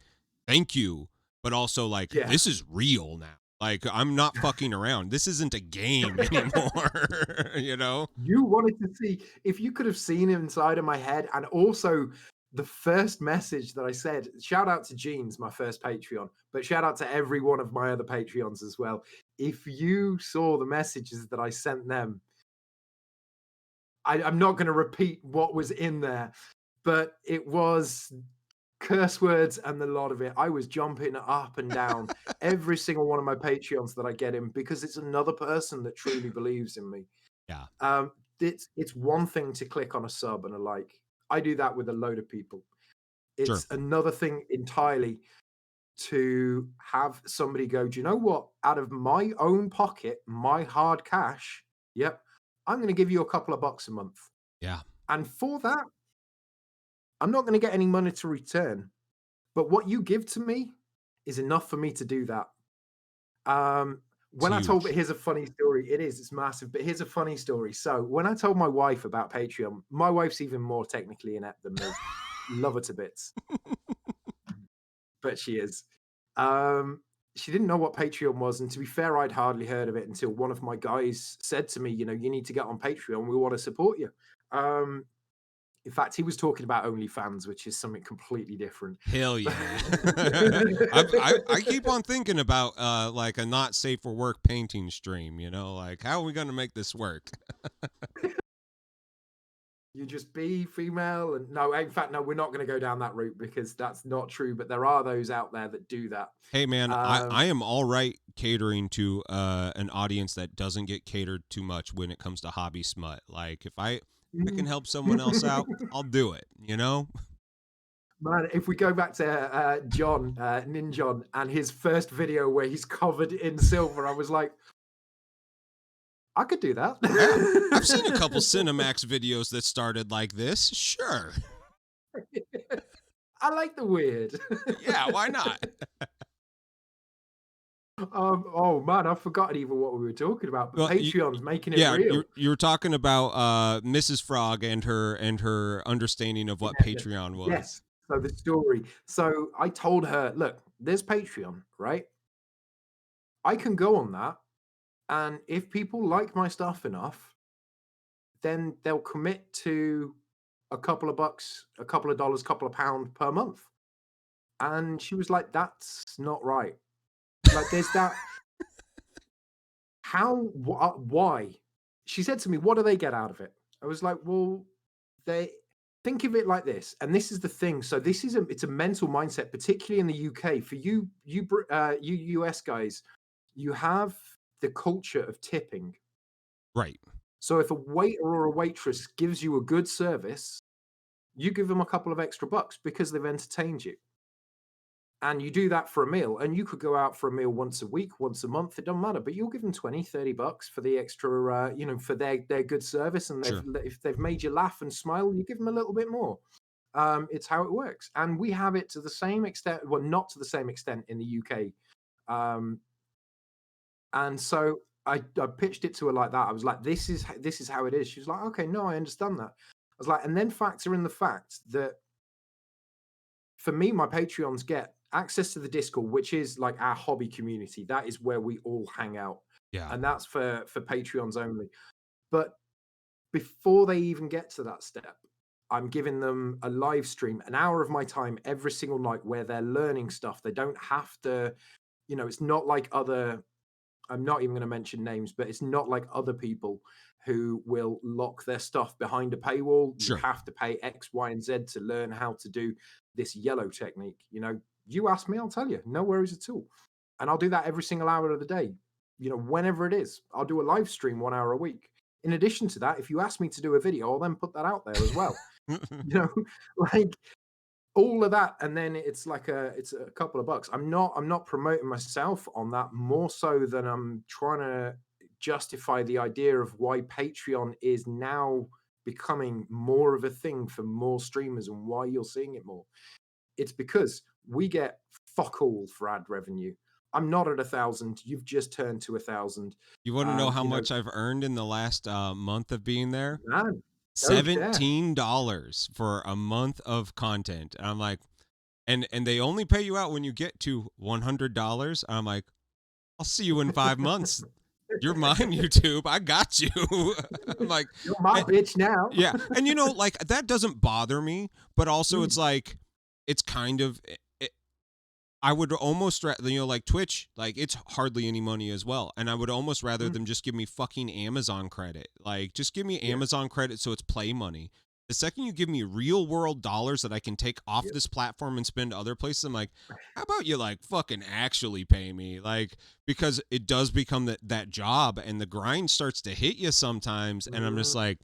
B: thank you. But also, like,
C: Yeah.
B: this is real now. Like, I'm not fucking around. This isn't a game anymore. You know?
C: You wanted to see if you could have seen inside of my head, and also the first message that I said. Shout out to Jeans, my first Patreon, but shout out to every one of my other Patreons as well. If you saw the messages that I sent them, I'm not going to repeat what was in there, but it was curse words and the lot of it. I was jumping up and down every single one of my Patreons that I get in, because it's another person that truly believes in me.
B: Yeah.
C: It's one thing to click on a sub and a like. I do that with a load of people.
B: Sure.
C: It's another thing entirely to have somebody go, do you know what? Out of my own pocket, my hard cash, yep, I'm going to give you a couple of bucks a month.
B: Yeah.
C: And for that, I'm not going to get any money to return. But what you give to me is enough for me to do that. When I told,
B: huge.
C: here's a funny story. It's massive, but here's a funny story. So when I told my wife about Patreon, my wife's even more technically inept than me. Love her to bits, but she is. She didn't know what Patreon was, and to be fair, I'd hardly heard of it until one of my guys said to me, you know, you need to get on Patreon. We want to support you. In fact, he was talking about OnlyFans, which is something completely different.
B: Hell yeah. I keep on thinking about like a not safe for work painting stream, you know, like how are we going to make this work?
C: You just be female, and no, in fact, no, we're not going to go down that route because that's not true. But there are those out there that do that.
B: Hey man, I am all right catering to an audience that doesn't get catered too much when it comes to hobby smut. Like if I can help someone else out, I'll do it, you know?
C: Man, if we go back to John, Ninjon, and his first video where he's covered in silver, I was like, I could do that.
B: Yeah, I've seen a couple Cinemax videos that started like this. Sure.
C: I like the weird.
B: Yeah, why not?
C: Oh man, I've forgotten even what we were talking about. But
B: Well,
C: Patreon's making it real.
B: you were talking about Mrs. Frog and her understanding of what Patreon was.
C: Yes. So the story. So I told her, look, there's Patreon, right? I can go on that, and if people like my stuff enough, then they'll commit to a couple of bucks, a couple of dollars, couple of pounds per month. And she was like, that's not right. Like, there's that. Why? She said to me, what do they get out of it? I was like, well, they think of it like this. And this is the thing. So it's a mental mindset, particularly in the UK. For you US guys, you have the culture of tipping.
B: Right.
C: So if a waiter or a waitress gives you a good service, you give them a couple of extra bucks because they've entertained you. And you do that for a meal, and you could go out for a meal once a week, once a month, it doesn't matter, but you'll give them 20, 30 bucks for the extra, for their good service. And if they've made you laugh and smile, you give them a little bit more. It's how it works. And we have it to the same extent, well, not to the same extent in the UK. And so I pitched it to her like that. I was like, this is how it is. She was like, okay, no, I understand that. was like, and then factor in the fact that for me, my Patreons get access to the Discord, which is like our hobby community. That is where we all hang out.
B: Yeah.
C: And that's for Patreons only. But before they even get to that step, I'm giving them a live stream, an hour of my time every single night where they're learning stuff. They don't have to, it's not like other, I'm not even going to mention names, but it's not like other people who will lock their stuff behind a paywall. You
B: Sure.
C: have to pay X, Y, and Z to learn how to do this yellow technique. You ask me, I'll tell you. No worries at all. And I'll do that every single hour of the day. Whenever it is, I'll do a live stream 1 hour a week. In addition to that, if you ask me to do a video, I'll then put that out there as well. Like all of that, and then it's a couple of bucks. I'm not promoting myself on that, more so than I'm trying to justify the idea of why Patreon is now becoming more of a thing for more streamers and why you're seeing it more. It's because we get fuck all for ad revenue. I'm not at 1,000. You've just turned to 1,000.
B: You want to know how much I've earned in the last month of being there?
C: Man,
B: $17 for a month of content. And I'm like, and they only pay you out when you get to $100. I'm like, I'll see you in 5 months. You're mine, YouTube. I got you. I'm like,
C: you're my bitch now.
B: Yeah. And like that doesn't bother me, but also it's like, it's kind of, I would almost, like Twitch, like it's hardly any money as well. And I would almost rather them just give me fucking Amazon credit. Like just give me Amazon credit so it's play money. The second you give me real world dollars that I can take off this platform and spend other places, I'm like, how about you like fucking actually pay me? Like, because it does become that job and the grind starts to hit you sometimes. And I'm just like,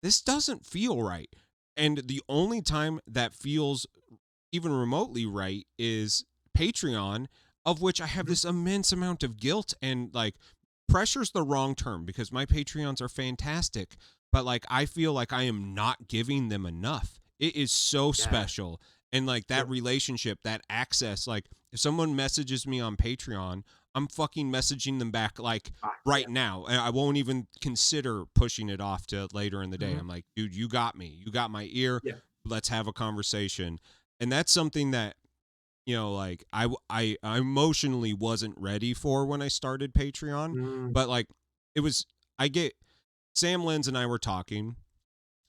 B: this doesn't feel right. And the only time that feels even remotely right is Patreon, of which I have this immense amount of guilt and like pressure's the wrong term because my Patreons are fantastic, but like I feel like I am not giving them enough. It is so special. And like that relationship, that access, like if someone messages me on Patreon, I'm fucking messaging them back like right now. And I won't even consider pushing it off to later in the day. I'm like, dude, you got me. You got my ear. Let's have a conversation. And that's something that, like I emotionally wasn't ready for when I started Patreon, but like Sam Lenz and I were talking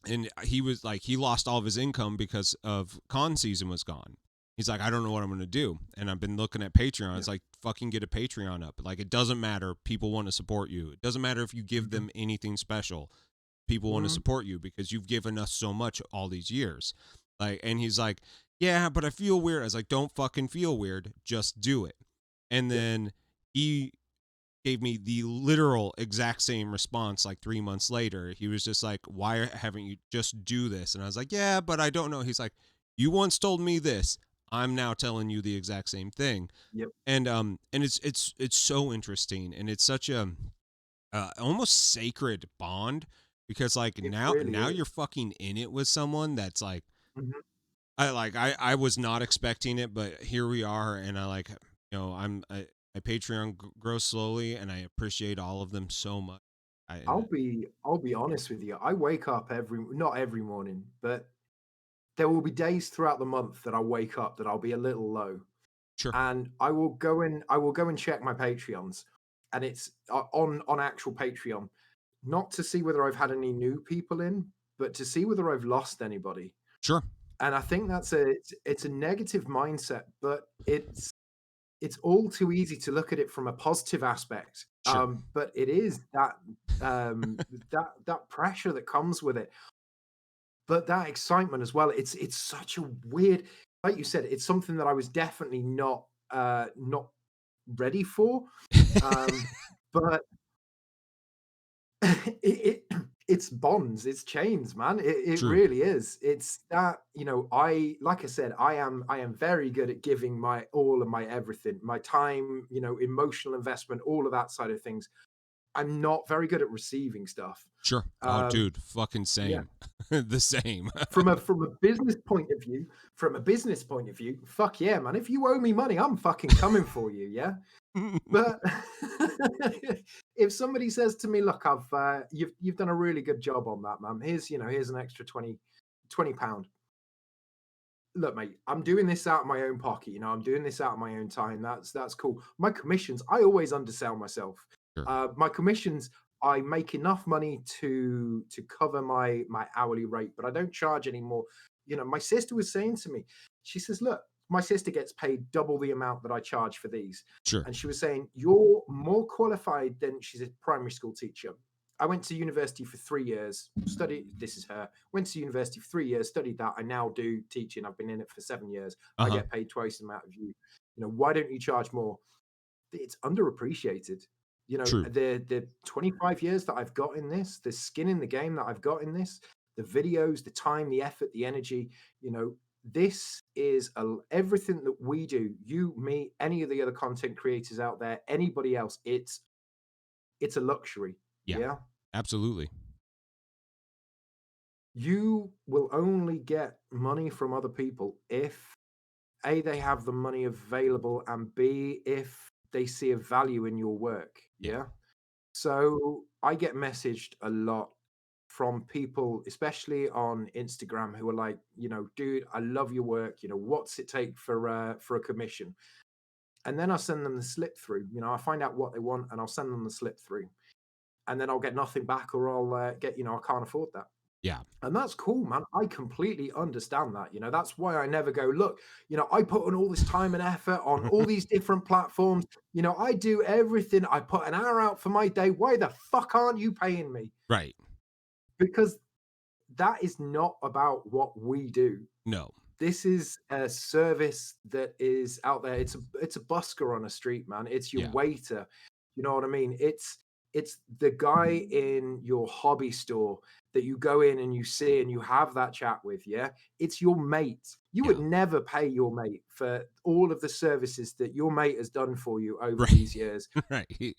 B: and he was like, he lost all of his income because of con season was gone. He's like, I don't know what I'm going to do. And I've been looking at Patreon. It's like, fucking get a Patreon up. Like, it doesn't matter. People want to support you. It doesn't matter if you give them anything special. People want to support you because you've given us so much all these years. Like, and he's like, yeah, but I feel weird. I was like, don't fucking feel weird. Just do it. And then he gave me the literal exact same response like 3 months later. He was just like, why haven't you just do this? And I was like, yeah, but I don't know. He's like, you once told me this. I'm now telling you the exact same thing. And it's so interesting. And it's such a almost sacred bond because like now you're fucking in it with someone that's like, I was not expecting it, but here we are, and I like, my Patreon grows slowly, and I appreciate all of them so much.
C: I'll be honest with you. I wake up not every morning, but there will be days throughout the month that I wake up that I'll be a little low, and I will go and check my Patreons, and it's on actual Patreon, not to see whether I've had any new people in, but to see whether I've lost anybody. And I think it's a negative mindset, but it's all too easy to look at it from a positive aspect. But it is that that pressure that comes with it, but that excitement as well. It's such a weird, like you said, it's something that I was definitely not ready for. But it's bonds, it's chains, man. It really is. It's that, like I said, I am very good at giving my all and my everything, my time, emotional investment, all of that side of things. I'm not very good at receiving stuff.
B: Oh, dude, fucking same. The same.
C: From a business point of view, fuck yeah, man. If you owe me money, I'm fucking coming for you. Yeah. But if somebody says to me, "Look, you've done a really good job on that, man. Here's an extra 20 pound." Look, mate, I'm doing this out of my own pocket. I'm doing this out of my own time. That's cool. My commissions, I always undersell myself.
B: Sure.
C: My commissions, I make enough money to cover my hourly rate, but I don't charge anymore. My sister was saying to me, she says, "Look, my sister gets paid double the amount that I charge for these,"
B: Sure.
C: and she was saying, "You're more qualified than." She's a primary school teacher. I went to university for 3 years, studied. This is her. Went to university for 3 years, studied that. I now do teaching. I've been in it for 7 years. I
B: Uh-huh.
C: get paid twice the amount of you. Why don't you charge more? It's underappreciated.
B: True.
C: The 25 years that I've got in this, the skin in the game that I've got in this, the videos, the time, the effort, the energy, this is everything that we do, you, me, any of the other content creators out there, anybody else, it's a luxury.
B: Yeah.
C: Yeah.
B: Absolutely.
C: You will only get money from other people if A, they have the money available, and B, if they see a value in your work.
B: Yeah.
C: Yeah. So I get messaged a lot from people, especially on Instagram, who are like, "Dude, I love your work. What's it take for a commission?" And then I send them the slip through. I find out what they want, and I'll send them the slip through, and then I'll get nothing back, or I'll get, I can't afford that.
B: Yeah.
C: And that's cool, man. I completely understand that. That's why I never go, "Look, I put in all this time and effort on all these different platforms. I do everything. I put an hour out for my day. Why the fuck aren't you paying me?"
B: Right.
C: Because that is not about what we do.
B: No.
C: This is a service that is out there. It's a busker on a street, man. It's your
B: Yeah.
C: waiter. You know what I mean? It's the guy in your hobby store that you go in and you see and you have that chat with. Yeah, it's your mate. You
B: Yeah.
C: would never pay your mate for all of the services that your mate has done for you over
B: Right.
C: these years.
B: Right.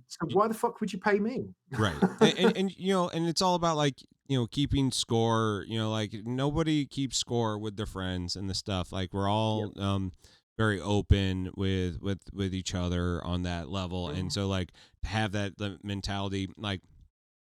C: So why the fuck would you pay me?
B: Right. And it's all about like, keeping score, like nobody keeps score with their friends and the stuff. Like we're
C: Yep.
B: all very open with each other on that level. And
C: Mhm.
B: so like to have that mentality, like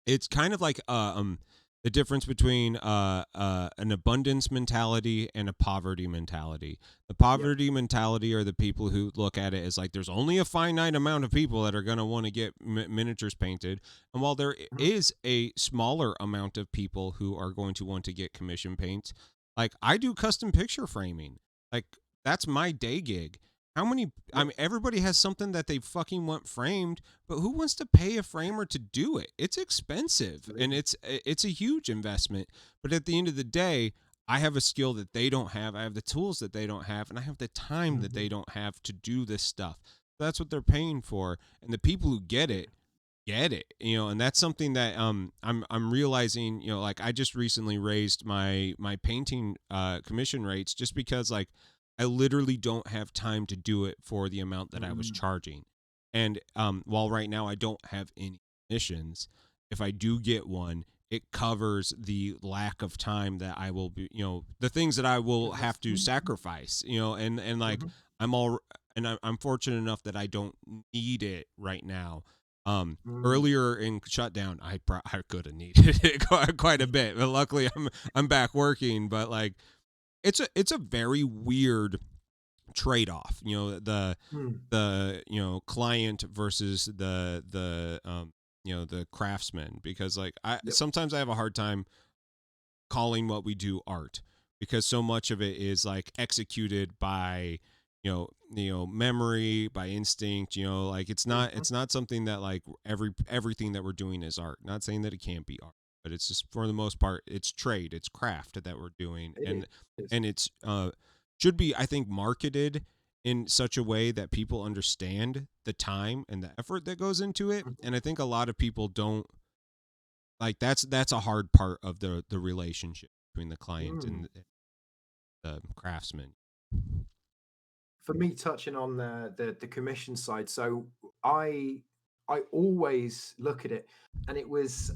B: it's kind of like the difference between an abundance mentality and a poverty mentality. The
C: Yep.
B: poverty mentality are the people who look at it as like there's only a finite amount of people that are going to want to get miniatures painted, and while there
C: Mhm.
B: is a smaller amount of people who are going to want to get commission paints, like I do custom picture framing, like that's my day gig. How many? I
C: Yep.
B: mean, everybody has something that they fucking want framed, but who wants to pay a framer to do it? It's expensive and
C: Absolutely.
B: it's a huge investment. But at the end of the day, I have a skill that they don't have. I have the tools that they don't have, and I have the time that
C: Mhm.
B: they don't have to do this stuff. That's what they're paying for. And the people who get it, and that's something that I'm realizing, like I just recently raised my painting commission rates just because like I literally don't have time to do it for the amount that I was
C: Mm.
B: charging. And while right now I don't have any commissions, if I do get one, it covers the lack of time that I will be, the things that I will have to
C: Investment.
B: sacrifice, and like
C: Mhm.
B: I'm all, and I'm fortunate enough that I don't need it right now.
C: Mm.
B: Earlier in shutdown, I could have needed it quite a bit, but luckily I'm back working. But like, it's a very weird trade off.
C: Mm.
B: The client versus the craftsman, because like I
C: Yep.
B: sometimes I have a hard time calling what we do art because so much of it is like executed by memory, by instinct, like it's not
C: Mhm.
B: it's not something that like everything that we're doing is art. Not saying that it can't be art, but it's just for the most part it's trade, it's craft that we're doing.
C: It is.
B: And it's should be, I think, marketed in such a way that people understand the time and the effort that goes into it.
C: Mhm.
B: And I think a lot of people don't, like that's a hard part of the relationship between the client
C: Mm.
B: and the craftsman.
C: For me, touching on the commission side, so I I always look at it, and it was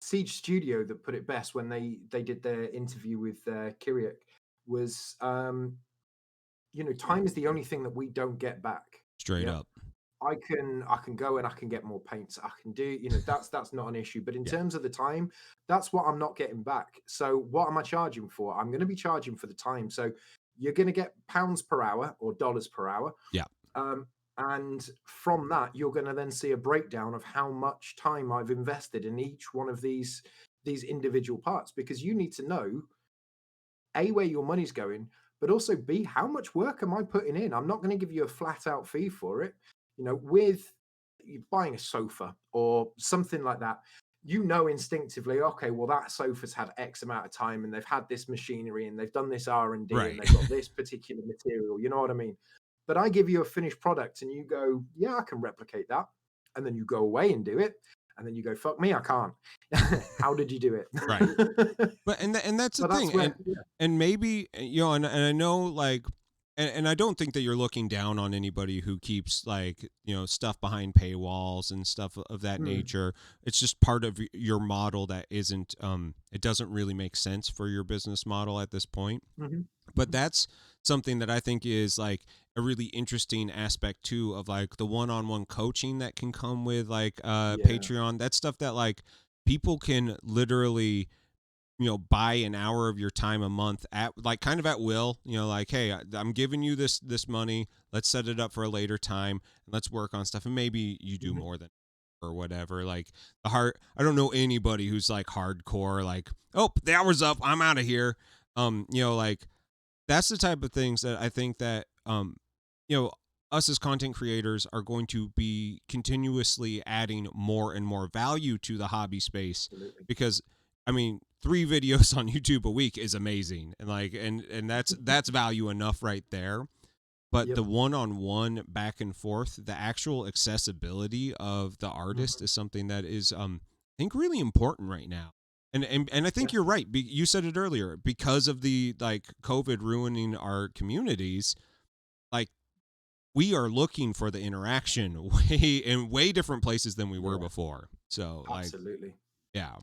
C: Siege Studio that put it best when they did their interview with Kyriak, was time is the only thing that we don't get back.
B: Straight
C: Yeah.
B: up.
C: I can go and I can get more paints. I can do, that's not an issue. But in
B: Yeah.
C: terms of the time, that's what I'm not getting back. So what am I charging for? I'm going to be charging for the time. So you're going to get pounds per hour or dollars per hour.
B: Yeah.
C: Um, and from that, you're going to then see a breakdown of how much time I've invested in each one of these individual parts, because you need to know A, where your money's going, but also B, how much work am I putting in? I'm not going to give you a flat out fee for it. With you buying a sofa or something like that, instinctively, okay, well, that sofa's had X amount of time and they've had this machinery and they've done this R&D
B: Right.
C: and they've got this particular material, you know what I mean? But I give you a finished product and you go, yeah, I can replicate that. And then you go away and do it. And then you go, fuck me, I can't. How did you do it?
B: Right. But and that's the
C: But that's
B: thing,
C: where,
B: and maybe and I know like, and I don't think that you're looking down on anybody who keeps like stuff behind paywalls and stuff of that
C: Hmm.
B: nature. It's just part of your model that isn't it doesn't really make sense for your business model at this point.
C: Mhm.
B: But that's something that I think is like a really interesting aspect too of like the one-on-one coaching that can come with like
C: Yeah.
B: Patreon. That's stuff that like people can literally buy an hour of your time a month at like kind of at will, like, hey, I'm giving you this money, let's set it up for a later time and let's work on stuff, and maybe you do
C: Mhm.
B: more than or whatever. Like I don't know anybody who's like hardcore like, oh, the hour's up, I'm out of here. Like that's the type of things that I think that us as content creators are going to be continuously adding more and more value to the hobby space,
C: Absolutely.
B: because I mean 3 videos on YouTube a week is amazing, and like and that's value enough right there. But
C: Yep.
B: the one-on-one back and forth, the actual accessibility of the artist
C: Mhm.
B: is something that is I think really important right now. And I think
C: Yeah.
B: you're right. You said it earlier, because of the like COVID ruining our communities, like we are looking for the interaction way different places than we were
C: Yeah.
B: before. So like,
C: Absolutely.
B: yeah.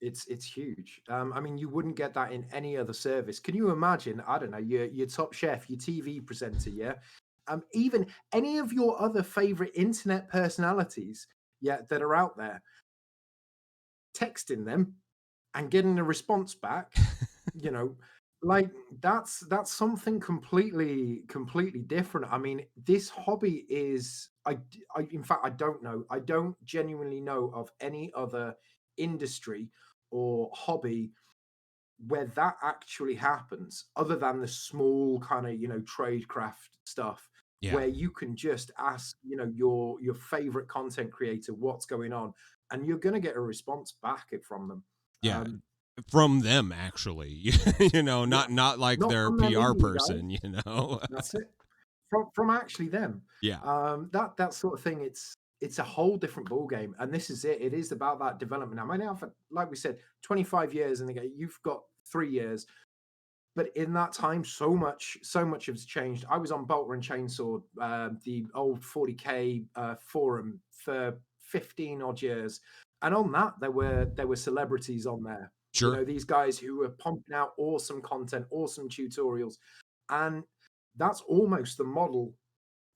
C: It's huge. I mean, you wouldn't get that in any other service. Can you imagine? I don't know, your Top Chef, your TV presenter, yeah. Even any of your other favorite internet personalities, yeah, that are out there, texting them and getting a response back, you know, like that's something completely different. I mean, this hobby is in fact I don't know. I don't genuinely know of any other industry or hobby where that actually happens, other than the small kind of tradecraft stuff,
B: Yeah.
C: where you can just ask your favorite content creator what's going on, and you're going to get a response back from them.
B: Yeah.
C: um
B: From them actually.
C: yeah,
B: not like
C: not
B: their
C: from them
B: PR
C: indie guys.
B: person.
C: That's it. From actually them.
B: Yeah.
C: That sort of thing. It's a whole different ball game, and this is it. It is about that development. I mean, now, like we said, 25 years, and again, you've got 3 years. But in that time, so much has changed. I was on Bolter and Chainsaw, the old 40K forum, for 15 odd years, and on that there were celebrities on there.
B: Sure.
C: These guys who were pumping out awesome content, awesome tutorials, and that's almost the model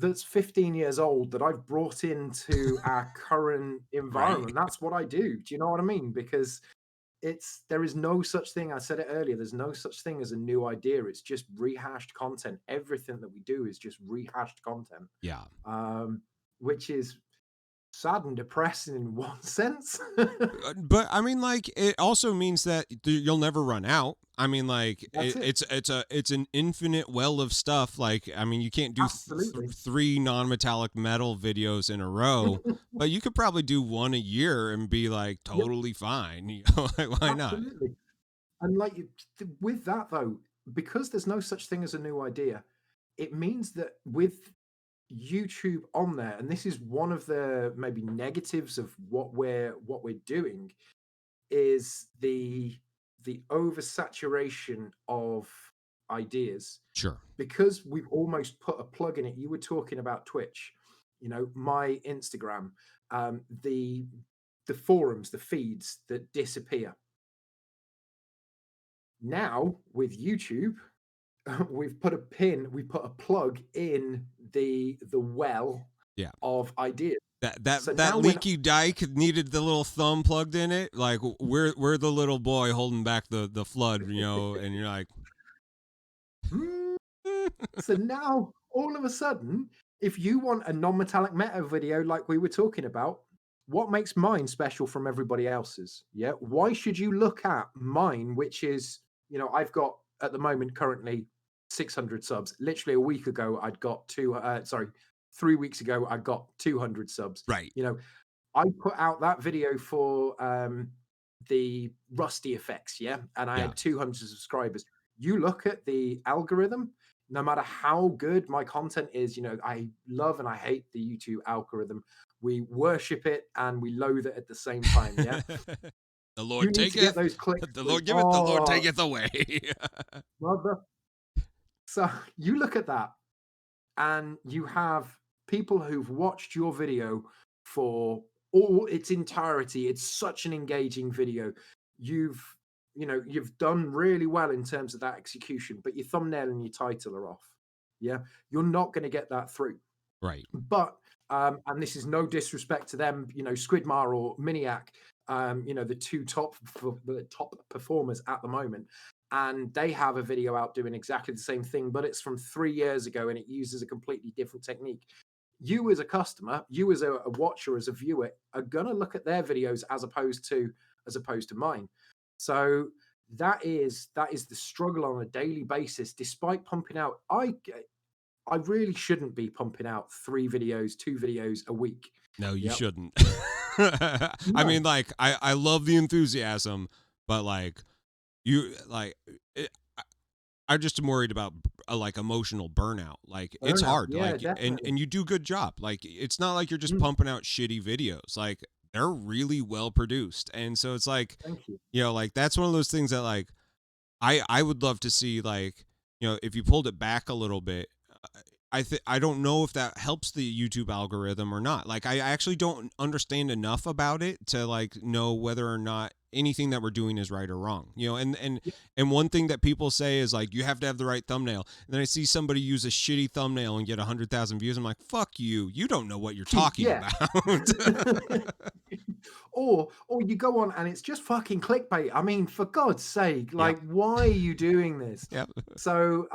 C: that's 15 years old that I've brought into our current
B: Right.
C: environment. That's what I do. Do you know what I mean? Because there is no such thing. I said it earlier. There's no such thing as a new idea. It's just rehashed content. Everything that we do is just rehashed content,
B: Yeah.
C: which is sad and depressing in one sense.
B: But I mean, like, it also means that you'll never run out. I mean, like,
C: That's it.
B: it's an infinite well of stuff. Like, I mean, you can't do
C: Absolutely.
B: 3 non-metallic metal videos in a row, but you could probably do one a year and be like
C: Yep,
B: totally fine. Like, why not?
C: absolutely. And with that though, because there's no such thing as a new idea, it means that with YouTube on there, and this is one of the maybe negatives of what we're doing, is the oversaturation of ideas,
B: Sure.
C: because we've almost put a plug in it. You were talking about Twitch, my Instagram, the forums, the feeds that disappear. Now with YouTube, we've put we put a plug in the well
B: Yeah.
C: of ideas.
B: That
C: So
B: that that
C: now when
B: leaky dike needed the little thumb plugged in it. Like we're the little boy holding back the flood, and you're like,
C: Mm, so now all of a sudden, if you want a non-metallic meta video like we were talking about, what makes mine special from everybody else's? Yeah. Why should you look at mine, which is, I've got at the moment currently 600 subs. Literally a week ago, I'd got 3 weeks ago, I got 200 subs.
B: right.
C: I put out that video for the Rusty effects, yeah, and I
B: Yeah.
C: had 200 subscribers. You look at the algorithm, no matter how good my content is, I love and I hate the YouTube algorithm. We worship it and we loathe it at the same time, yeah.
B: The
C: You
B: Lord
C: need to get
B: taketh,
C: those clicks.
B: the Lord giveth, the Lord taketh away.
C: Mother. So you look at that and you have people who've watched your video for all its entirety. It's such an engaging video. You've you've done really well in terms of that execution, but your thumbnail and your title are off. Yeah, you're not going to get that through.
B: Right.
C: But and this is no disrespect to them, Squidmar or Miniac, the the top performers at the moment, and they have a video out doing exactly the same thing, but it's from 3 years ago and it uses a completely different technique. You as a customer, you as a watcher, as a viewer, are gonna look at their videos as opposed to mine. So that is the struggle on a daily basis. Despite pumping out, I really shouldn't be pumping out 2 videos a week.
B: No, you
C: Yep.
B: shouldn't. I
C: No,
B: mean, like, I love the enthusiasm, but like, you like, it, I'm just worried about like emotional burnout. Like, it's
C: burnout.
B: hard.
C: Yeah,
B: Like, and
C: definitely.
B: and you do good job. Like, it's not like you're just
C: Mm,
B: pumping out shitty videos. Like, they're really well produced, and so it's like,
C: thank you.
B: like that's one of those things that like I would love to see, like, if you pulled it back a little bit. I don't know if that helps the YouTube algorithm or not. Like, I actually don't understand enough about it to like know whether or not anything that we're doing is right or wrong.
C: Yeah,
B: And one thing that people say is like, you have to have the right thumbnail. And then I see somebody use a shitty thumbnail and get 100,000 views. I'm like, fuck you. You don't know what you're talking
C: yeah.
B: about.
C: Or you go on and it's just fucking clickbait. I mean, for God's sake,
B: Yep.
C: like, why are you doing this?
B: Yep.
C: So,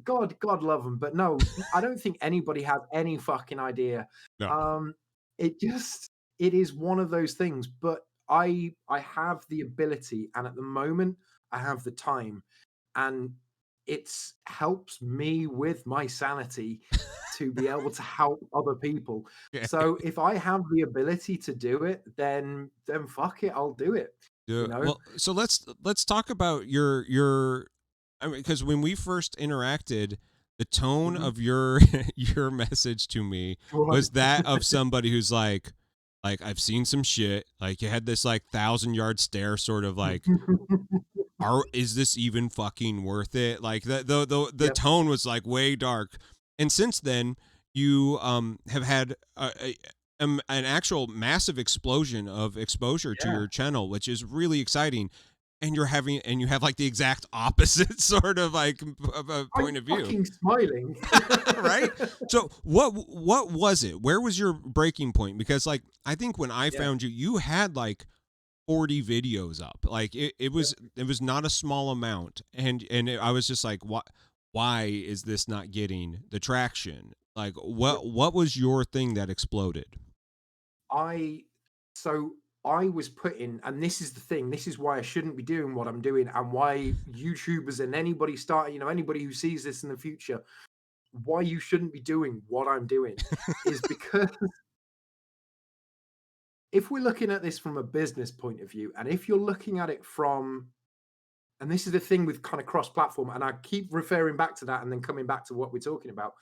C: God love them, but no, I don't think anybody has any fucking idea.
B: No.
C: Um, it is one of those things, but I have the ability, and at the moment, I have the time, and it's helps me with my sanity to be able to help other people.
B: Yeah.
C: So if I have the ability to do it, then fuck it, I'll do it. You know?
B: Well, so let's talk about your. I mean, because when we first interacted, the tone
C: Mhm.
B: of your your message to me
C: Right.
B: was that of somebody who's like I've seen some shit. Like, you had this like 1,000-yard stare, sort of like, is this even fucking worth it? Like, the
C: Yep.
B: tone was like way dark. And since then, you have had an actual massive explosion of exposure to
C: Yeah.
B: your channel, which is really exciting. And you have like the exact opposite sort of like of a
C: I'm
B: point of view.
C: fucking smiling.
B: Right? So what was it? Where was your breaking point? Because like, I think when I
C: Yeah.
B: found you, you had like 40 videos up. Like, it was not a small amount. I was just like, why is this not getting the traction? Like,
C: Yep.
B: what was your thing that exploded?
C: I so I was put in, and this is the thing, this is why I shouldn't be doing what I'm doing, and why YouTubers and anybody who sees this in the future, why you shouldn't be doing what I'm doing is because if we're looking at this from a business point of view, and if you're looking at it from, and this is the thing with kind of cross platform, and I keep referring back to that and then coming back to what we're talking about,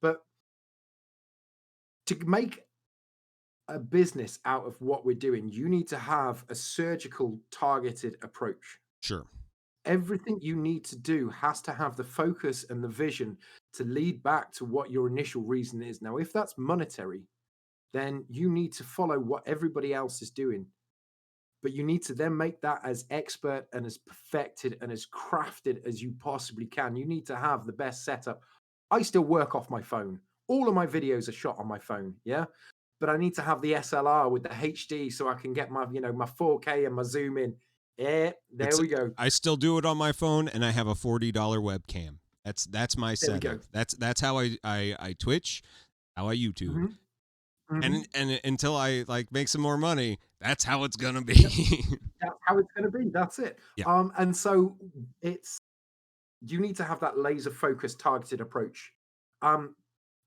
C: but to make a business out of what we're doing, you need to have a surgical, targeted approach.
B: Sure.
C: Everything you need to do has to have the focus and the vision to lead back to what your initial reason is. Now, if that's monetary, then you need to follow what everybody else is doing. but you need to then make that as expert and as perfected and as crafted as you possibly can. You need to have the best setup. I still work off my phone. All of my videos are shot on my phone, yeah? But I need to have the SLR with the HD so I can get my, my 4K and my zoom in. Yeah, there
B: It's
C: we go.
B: I still do it on my phone, and I have a $40 webcam. That's my
C: There we
B: setup.
C: go.
B: That's how I Twitch, how I YouTube.
C: Mhm, mhm.
B: And until I like make some more money, that's how it's gonna
C: Yep,
B: be.
C: that's how it's gonna be. That's it.
B: Yeah.
C: And so it's you need to have that laser focused targeted approach. Um,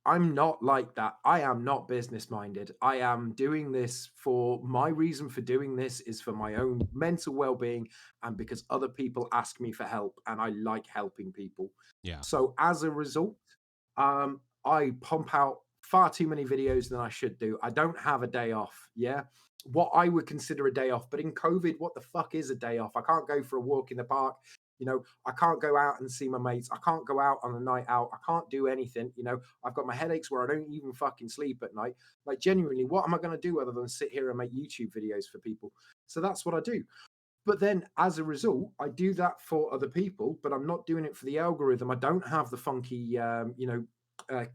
C: I'm not like that. I am not business minded. I am doing this for my reason for doing this is for my own mental well being and because other people ask me for help and I like helping people.
B: Yeah.
C: So as a result, I pump out far too many videos than I should do. I don't have a day off. Yeah. What I would consider a day off. But in COVID, what the fuck is a day off? I can't go for a walk in the park. I can't go out and see my mates. I can't go out on a night out. I can't do anything. I've got my headaches where I don't even fucking sleep at night. Like, genuinely, what am I going to do other than sit here and make YouTube videos for people? So that's what I do. But then as a result, I do that for other people, but I'm not doing it for the algorithm. I don't have the funky,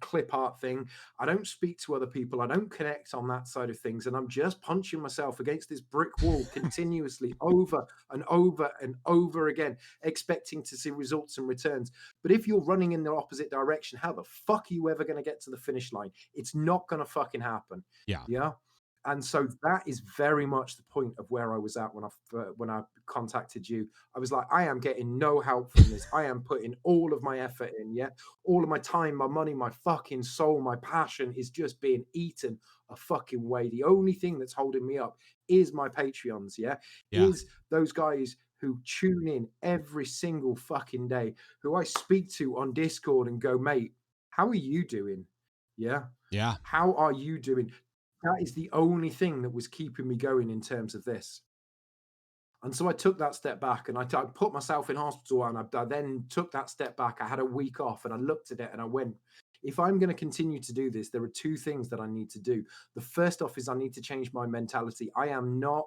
C: clip art thing. I don't speak to other people. I don't connect on that side of things. And I'm just punching myself against this brick wall continuously over and over and over again, expecting to see results and returns. But if you're running in the opposite direction, how the fuck are you ever going to get to the finish line? It's not going to fucking happen.
B: Yeah.
C: Yeah. And so that is very much the point of where I was at when I contacted you. I was like, I am getting no help from this. I am putting all of my effort in, yeah, all of my time, my money, my fucking soul, my passion is just being eaten a fucking way. The only thing that's holding me up is my Patreons, yeah,
B: Yeah.
C: is those guys who tune in every single fucking day, who I speak to on Discord and go, mate, how are you doing? Yeah.
B: Yeah.
C: How are you doing? That is the only thing that was keeping me going in terms of this. And so I took that step back and I put myself in hospital and I then took that step back. I had a week off and I looked at it and I went, if I'm going to continue to do this, there are two things that I need to do. The first off is I need to change my mentality. I am not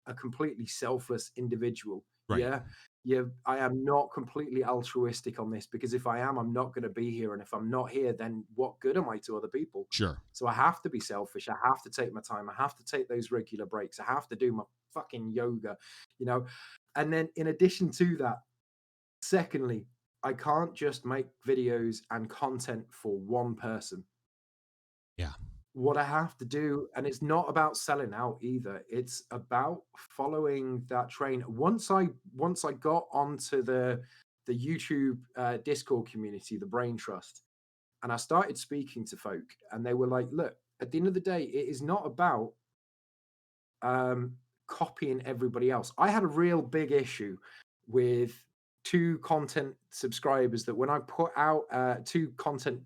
C: a completely selfless individual.
B: Right.
C: Yeah. Yeah. I am not completely altruistic on this because if I am, I'm not going to be here. And if I'm not here, then what good am I to other people?
B: Sure.
C: So I have to be selfish. I have to take my time. I have to take those regular breaks. I have to do my fucking yoga, you know. And then in addition to that, secondly, I can't just make videos and content for one person.
B: Yeah.
C: What I have to do, and it's not about selling out either. It's about following that train. Once I got onto the YouTube Discord community, the Brain Trust, and I started speaking to folk, and they were like, "Look, at the end of the day, it is not about copying everybody else." I had a real big issue with two content subscribers that when I put out two content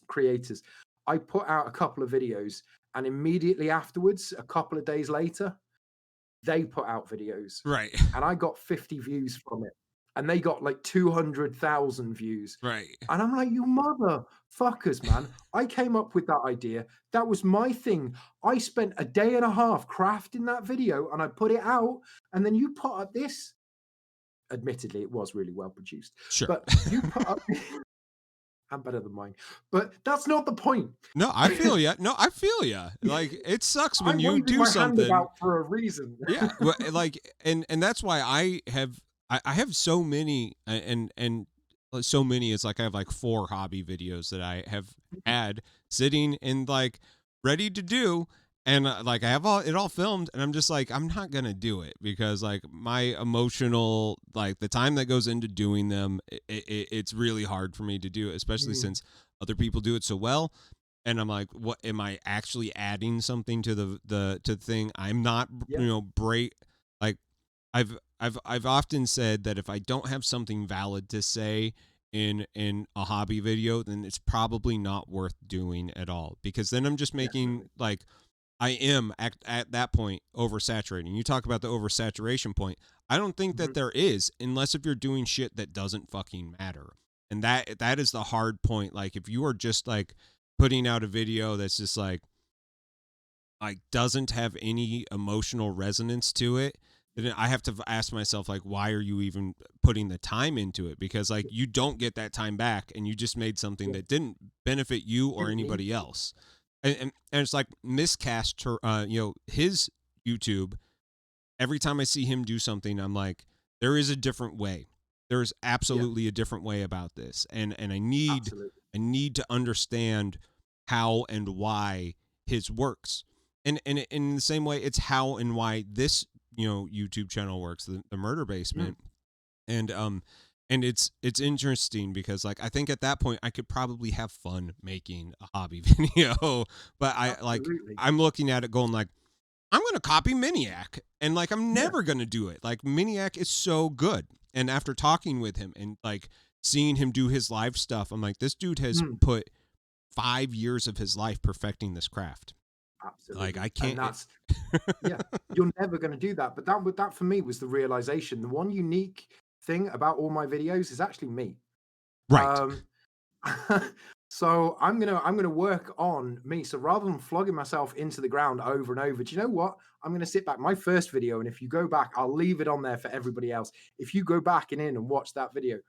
C: creators, I put out a couple of videos, and immediately afterwards, a couple of days later, they put out videos,
B: Right.
C: and I got 50 views from it, and they got like 200,000 views.
B: Right.
C: And I'm like, you motherfuckers, man. I came up with that idea. That was my thing. I spent a day and a half crafting that video and I put it out. And then you put up this. Admittedly, it was really well produced.
B: Sure.
C: But you put up. I'm better than mine. But that's not the point.
B: No, I feel ya. No, I feel ya. Like, it sucks when
C: I'm
B: you
C: waving
B: do
C: my hand
B: something.
C: about for a reason.
B: Yeah. Well, like, and that's why I have so many and so many. It's like I have like 4 hobby videos that I have had sitting and like ready to do. And like I have it all filmed, and I'm just like, I'm not gonna do it because like my emotional, like the time that goes into doing them, it's really hard for me to do, especially since other people do it so well. And I'm like, what am I actually adding something to the thing? I'm not, like I've often said that if I don't have something valid to say in a hobby video, then it's probably not worth doing at all, because then I'm just making like I am at that point oversaturating. You talk about the oversaturation point. I don't think that there is, unless if you're doing shit that doesn't fucking matter. And that is the hard point. Like if you are just like putting out a video that's just like, like doesn't have any emotional resonance to it, then I have to ask myself, like, why are you even putting the time into it? Because like you don't get that time back, and you just made something
C: Yeah,
B: that didn't benefit you or
C: didn't need
B: anybody
C: to.
B: else. And it's like miscast, his YouTube. Every time I see him do something, I'm like, there is a different way. There's
C: Yeah,
B: absolutely a different way about this, and
C: absolutely.
B: I need to understand how and why his works, and in the same way, it's how and why this YouTube channel works, the Murder
C: Mm,
B: Basement, and it's interesting because like I think at that point I could probably have fun making a hobby video, but
C: absolutely.
B: I'm looking at it going like, I'm going to copy Miniac. And like, I'm
C: Yeah.
B: never going to do it. Like, Miniac is so good. And after talking with him and like seeing him do his live stuff, I'm like, this dude has
C: Mm,
B: put 5 years of his life perfecting this craft. Like,
C: absolutely.
B: I
C: And
B: can't.
C: that's yeah, you're never going to do that. But that for me was the realization. The one unique thing about all my videos is actually me.
B: Right.
C: Um, so I'm gonna work on me. So rather than flogging myself into the ground over and over, do you know what? I'm gonna sit back. My first video, and if you go back, I'll leave it on there for everybody else. If you go back and in and watch that video,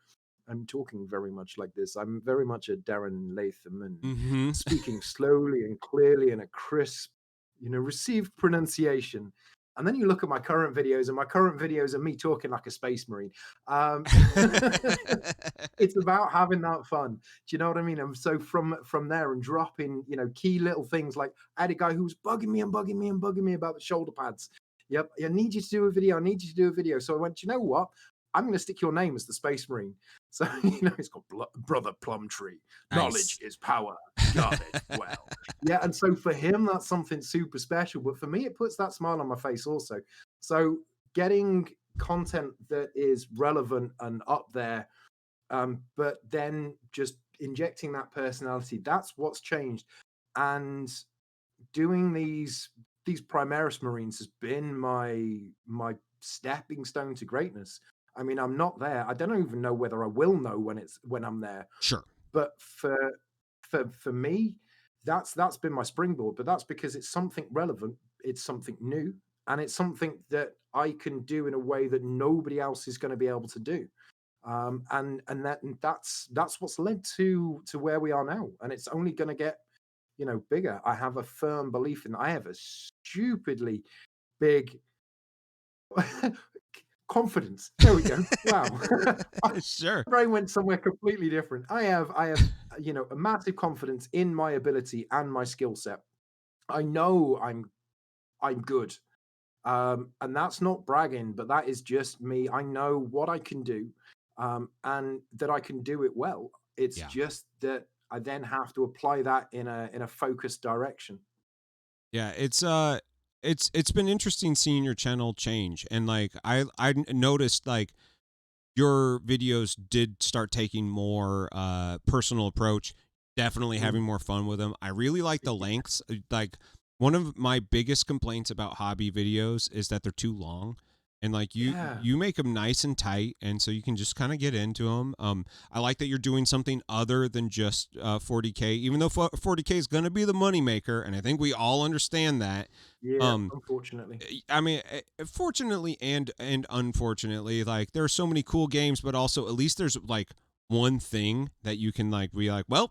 C: I'm talking very much like this. I'm very much a Darren Latham and
B: Mm-hmm.
C: speaking slowly and clearly in a crisp, received pronunciation. And then you look at my current videos, and my current videos are me talking like a space marine. Um, it's about having that fun. Do you know what I mean? And so from there and dropping, key little things like I had a guy who was bugging me and bugging me and bugging me about the shoulder pads. Yep, I need you to do a video. I need you to do a video. So I went, you know what? I'm going to stick your name as the Space Marine. So it's got Brother Plumtree. Knowledge
B: Nice.
C: is power. Guard it well. Yeah, and so for him, that's something super special. But for me, it puts that smile on my face also. So getting content that is relevant and up there, but then just injecting that personality, that's what's changed. And doing these Primaris Marines has been my stepping stone to greatness. I mean, I'm not there. I don't even know whether I will know when I'm there.
B: Sure.
C: But for me, that's been my springboard. But that's because it's something relevant, it's something new, and it's something that I can do in a way that nobody else is going to be able to do. And that's what's led to where we are now, and it's only going to get bigger. I have a firm belief in. I have a stupidly big confidence. There we go. Wow. My
B: Sure.
C: brain went somewhere completely different. I have a massive confidence in my ability and my skill set. I know I'm good. And that's not bragging, but that is just me. I know what I can do, and that I can do it well. It's
B: Yeah.
C: just that I then have to apply that in a focused direction.
B: Yeah. It's been interesting seeing your channel change, and like I noticed like your videos did start taking more personal approach, definitely
C: Mm.
B: having more fun with them. I really like the lengths. Like one of my biggest complaints about hobby videos is that they're too long. And like
C: Yeah.
B: you make them nice and tight, and so you can just kind of get into them. I like that you're doing something other than just 40K, even though 40K is going to be the moneymaker, and I think we all understand that.
C: Yeah,
B: Um,
C: unfortunately.
B: I mean, fortunately and unfortunately, like there are so many cool games, but also at least there's like one thing that you can like be like, well,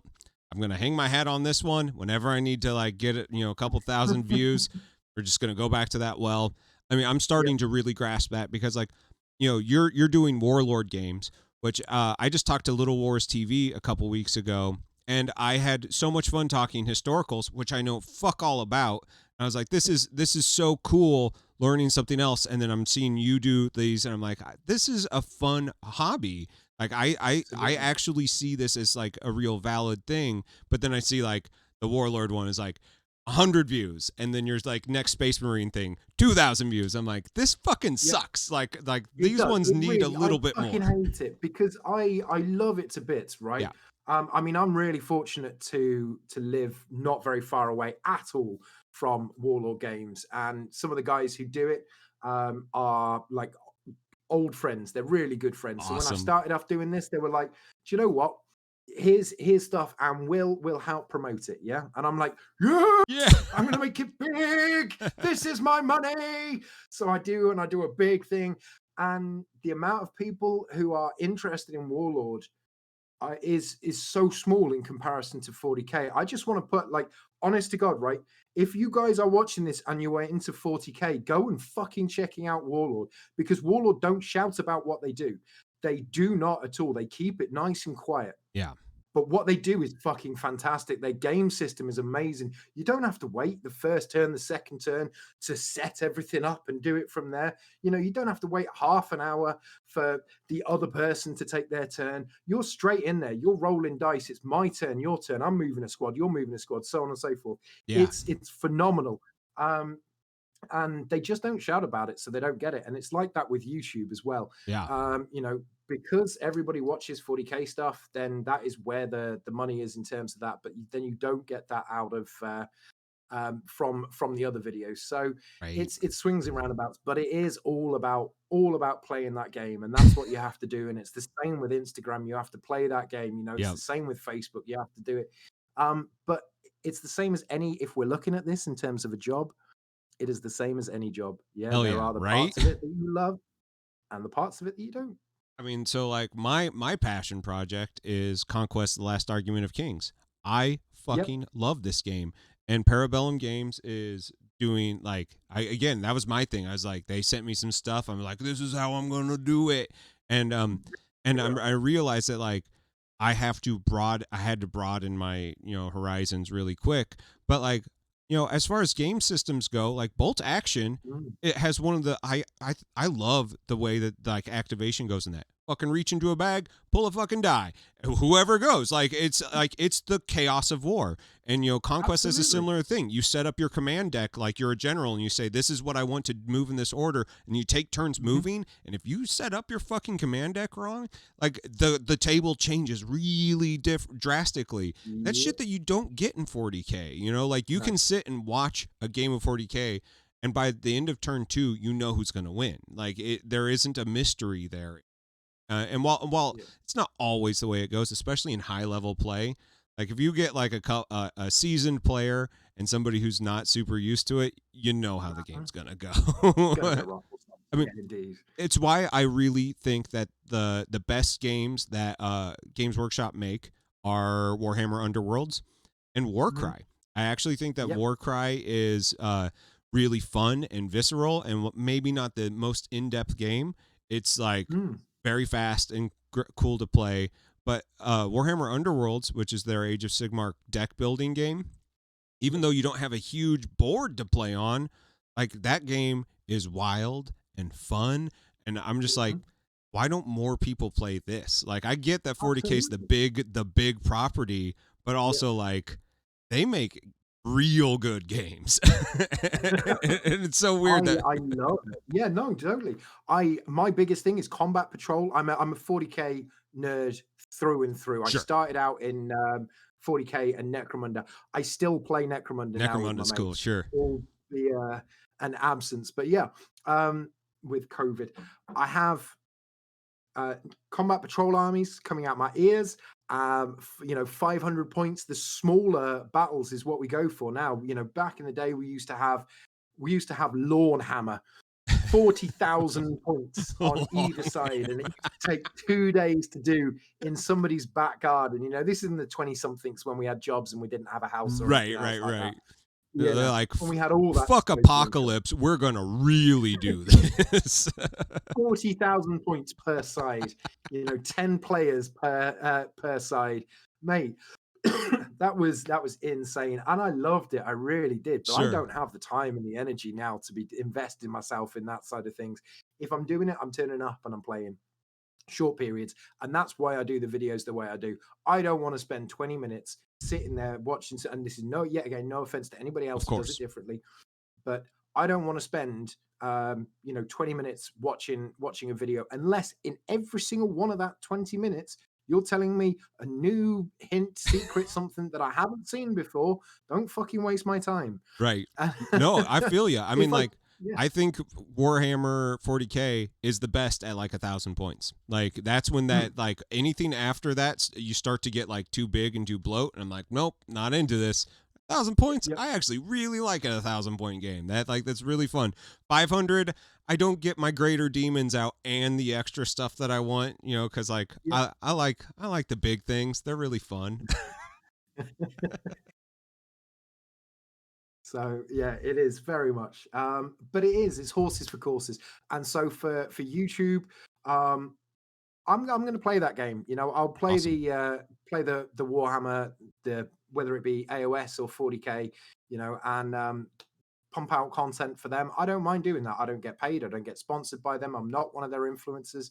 B: I'm gonna hang my hat on this one whenever I need to like get it, a couple thousand views. We're just gonna go back to that well. I mean, I'm
C: Yep.
B: starting to really grasp that because like, you're doing Warlord games, which I just talked to Little Wars TV a couple weeks ago, and I had so much fun talking historicals, which I know fuck all about. I was like, this is so cool learning something else, and then I'm seeing you do these, and I'm like, this is a fun hobby. Like I
C: Absolutely.
B: actually see this as like a real valid thing, but then I see like the Warlord one is like 100 views, and then your like next Space Marine thing 2,000 views. I'm like, this fucking
C: Yeah,
B: sucks. Like
C: it
B: these
C: does.
B: ones
C: It
B: need a
C: really, I
B: little bit
C: fucking
B: more.
C: hate it because I love it to bits, right?
B: Yeah.
C: I mean, I'm really fortunate to live not very far away at all from Warlord Games, and some of the guys who do it are like old friends. They're really good friends. So when I
B: Awesome.
C: started off doing this, they were like, "Do you know what? here's stuff, and we'll help promote it. Yeah. And I'm like, yeah,
B: Yeah.
C: I'm gonna make it big. This is my money. So I do, and I do a big thing. And the amount of people who are interested in Warlord is so small in comparison to 40k. I just want to put, like, honest to God, right? If you guys are watching this and you are into 40k, go and fucking checking out Warlord, because Warlord don't shout about what they do. They do not at all. They keep it nice and quiet.
B: Yeah.
C: But what they do is fucking fantastic. Their game system is amazing. You don't have to wait the first turn, the second turn to set everything up and do it from there. You know, you don't have to wait half an hour for the other person to take their turn. You're straight in there. You're rolling dice. It's my turn, your turn. I'm moving a squad. You're moving a squad, so on and so forth.
B: Yeah.
C: It's phenomenal. And they just don't shout about it, so they don't get it. And it's like that with YouTube as well.
B: Yeah.
C: You know, because everybody watches 40k stuff, then that is where the money is in terms of that. But then you don't get that out of from the other videos. So
B: Right.
C: it swings and roundabouts, but it is all about playing that game, and that's what you have to do. And it's the same with Instagram. You have to play that game. You know, it's
B: Yep.
C: the same with Facebook. You have to do it. But it's the same as any. If we're looking at this in terms of a job, it is the same as any job. Yeah,
B: Hell
C: there
B: yeah,
C: are the
B: right?
C: parts of it that you love and the parts of it that you don't.
B: I mean, so like my passion project is Conquest: The Last Argument of Kings. I fucking love this game, and Parabellum Games is doing, like, again, that was my thing. I was like, they sent me some stuff. I'm like, this is how I'm gonna do it, and I realized that, like, I had to broaden my, you know, horizons really quick, but, like, you know, as far as game systems go, like Bolt Action, it has one of the I love the way that, like, activation goes in that. Fucking reach into a bag, pull a fucking die. Whoever goes, like it's the chaos of war. And, you know, Conquest is a similar thing. You set up your command deck like you're a general, and you say, this is what I want to move in this order, and you take turns moving. And if you set up your fucking command deck wrong, like the table changes really drastically. That's shit that you don't get in 40k. You know, like you can sit and watch a game of 40k, and by the end of turn 2, you know who's going to win. Like there isn't a mystery there. And while it's not always the way it goes, especially in high level play, like if you get like a seasoned player and somebody who's not super used to it, you know how the game's gonna go. I mean,
C: indeed.
B: It's why I really think that the best games that Games Workshop make are Warhammer Underworlds and Warcry. I actually think that Warcry is really fun and visceral, and maybe not the most in-depth game. It's like very fast and cool to play. But Warhammer Underworlds, which is their Age of Sigmar deck building game, even though you don't have a huge board to play on, like that game is wild and fun. And I'm just like, why don't more people play this? Like, I get that 40K is the big property, but also like they make real good games. And it's so weird that
C: I love it. Yeah, no, totally. My biggest thing is Combat Patrol. I'm a 40k nerd through and through. I started out in 40k and Necromunda. I still play Necromunda now.
B: Necromunda's cool, sure.
C: All the an absence, but yeah, with COVID, I have Combat Patrol armies coming out my ears. You know, 500 points. The smaller battles is what we go for now. You know, back in the day, we used to have Lawn Hammer, 40,000 points on either side, and it used to take 2 days to do in somebody's back garden. You know, this is in the 20-somethings when we had jobs and we didn't have a house. Or
B: right.
C: Yeah,
B: they're like,
C: when we had all that
B: fuck apocalypse, we're gonna really do this.
C: 40,000 points per side, you know, 10 players per side, mate. that was insane, and I loved it. I really did, but I don't have the time and the energy now to be investing myself in that side of things. If I'm doing it, I'm turning up and I'm playing short periods, and that's why I do the videos the way I do. I don't want to spend 20 minutes sitting there watching, and this is no offense to anybody else who does it differently, but I don't want to spend 20 minutes watching a video unless in every single one of that 20 minutes you're telling me a new hint, secret, something that I haven't seen before. Don't fucking waste my time.
B: Right. No, I feel you. I mean, like,
C: Yeah.
B: I think Warhammer 40K is the best at like 1,000 points. Like that's when that like anything after that you start to get like too big and too bloat, and I'm like, nope, not into this. 1,000 points,
C: Yep.
B: I actually really like a 1,000 point game. That's really fun. 500, I don't get my greater demons out and the extra stuff that I want, you know, because like
C: Yep.
B: I like the big things. They're really fun.
C: So yeah, it is very much. But it's horses for courses. And so for YouTube, um, I'm going to play that game. You know, I'll play
B: Awesome.
C: the Warhammer, the whether it be AOS or 40K, you know, and pump out content for them. I don't mind doing that. I don't get paid. I don't get sponsored by them. I'm not one of their influencers.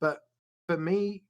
C: But for me,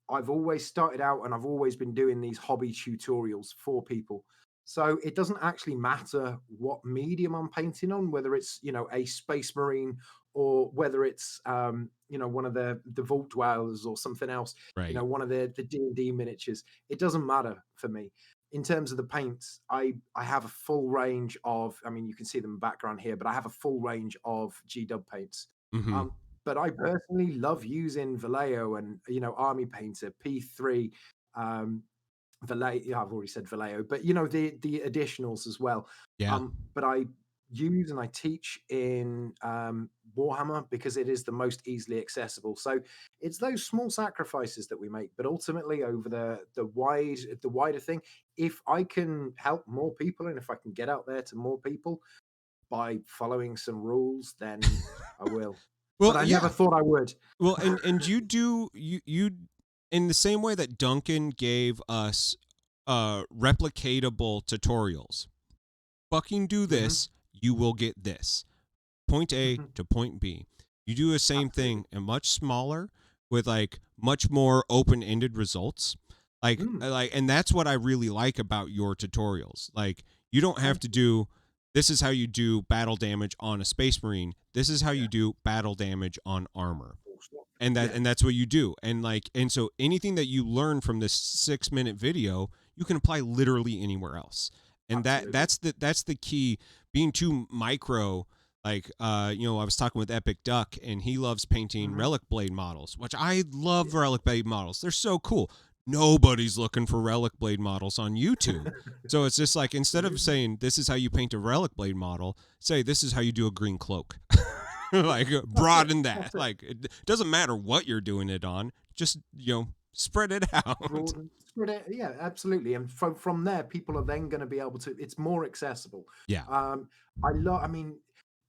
C: I've always started out and I've always been doing these hobby tutorials for people. So it doesn't actually matter what medium I'm painting on, whether it's, you know, a space marine or whether it's, you know, one of the vault dwellers or something else, you know,
B: Right.
C: one of the D&D miniatures. It doesn't matter for me. In terms of the paints, I have a full range of, I mean, you can see them in the background here, but I have a full range of G-Dub paints.
B: Mm-hmm.
C: Um, but I personally love using Vallejo and, you know, Army Painter, P3, um, Vallejo. Yeah, I've already said Vallejo, but you know the additionals as well.
B: Yeah.
C: But I use and I teach in Warhammer because it is the most easily accessible. So it's those small sacrifices that we make, but ultimately over the wider thing, if I can help more people and if I can get out there to more people by following some rules, then I will. But
B: Well,
C: I never
B: yeah.
C: thought I would.
B: Well, and you in the same way that Duncan gave us replicatable tutorials. Fucking do
C: Hmm.
B: this, you will get this. Point A
C: Hmm.
B: to point B. You do the same
C: Absolutely.
B: thing and much smaller with like much more open-ended results.
C: Mm,
B: And that's what I really like about your tutorials. Like you don't have
C: thank
B: to
C: you.
B: do this is how you do battle damage on a space marine. This is how
C: Yeah.
B: you do battle damage on armor, and
C: Yeah.
B: that's what you do. And so anything that you learn from this 6 minute video you can apply literally anywhere else, and
C: Absolutely.
B: that's the key. Being too micro, like you know, I was talking with Epic Duck and he loves painting
C: Hmm.
B: relic blade models, which I love.
C: Yeah.
B: Relic blade models, they're so cool. Nobody's looking for relic blade models on YouTube. So it's just like instead of
C: Absolutely.
B: saying this is how you paint a relic blade model, say this is how you do a green cloak. Like
C: That's it.
B: broaden that.
C: That's it.
B: Like it doesn't matter what you're doing it on. Just spread it out.
C: Broaden, spread it. Yeah, absolutely. And from there, people are then going to be able to. It's more accessible.
B: Yeah.
C: I love. I mean,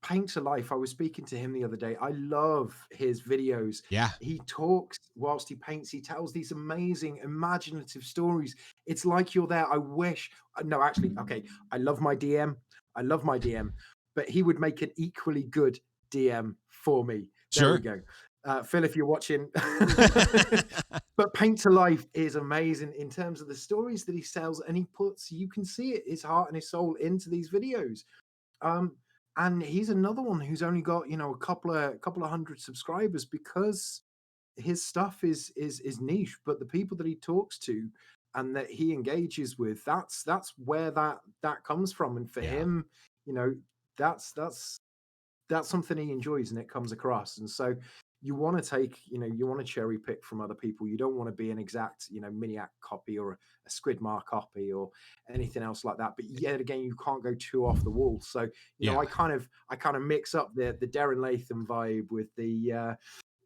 C: Paint to Life. I was speaking to him the other day. I love his videos.
B: Yeah.
C: He talks whilst he paints. He tells these amazing, imaginative stories. It's like you're there. I wish. No, actually, okay. I love my DM. I love my DM, but he would make an equally good DM for me. There we
B: Sure.
C: go. Phil, if you're watching, but Paint to Life is amazing in terms of the stories that he tells, and he puts, you can see it, his heart and his soul into these videos. Um, and he's another one who's only got, you know, a couple of hundred subscribers because his stuff is niche, but the people that he talks to and that he engages with, that's where that comes from. And for
B: Yeah.
C: him, you know, that's something he enjoys and it comes across. And so you want to take, you know, you want to cherry pick from other people. You don't want to be an exact, you know, Miniac copy or a Squidmar copy or anything else like that. But yet again, you can't go too off the wall. So, you know,
B: Yeah.
C: I kind of mix up the Darren Latham vibe with the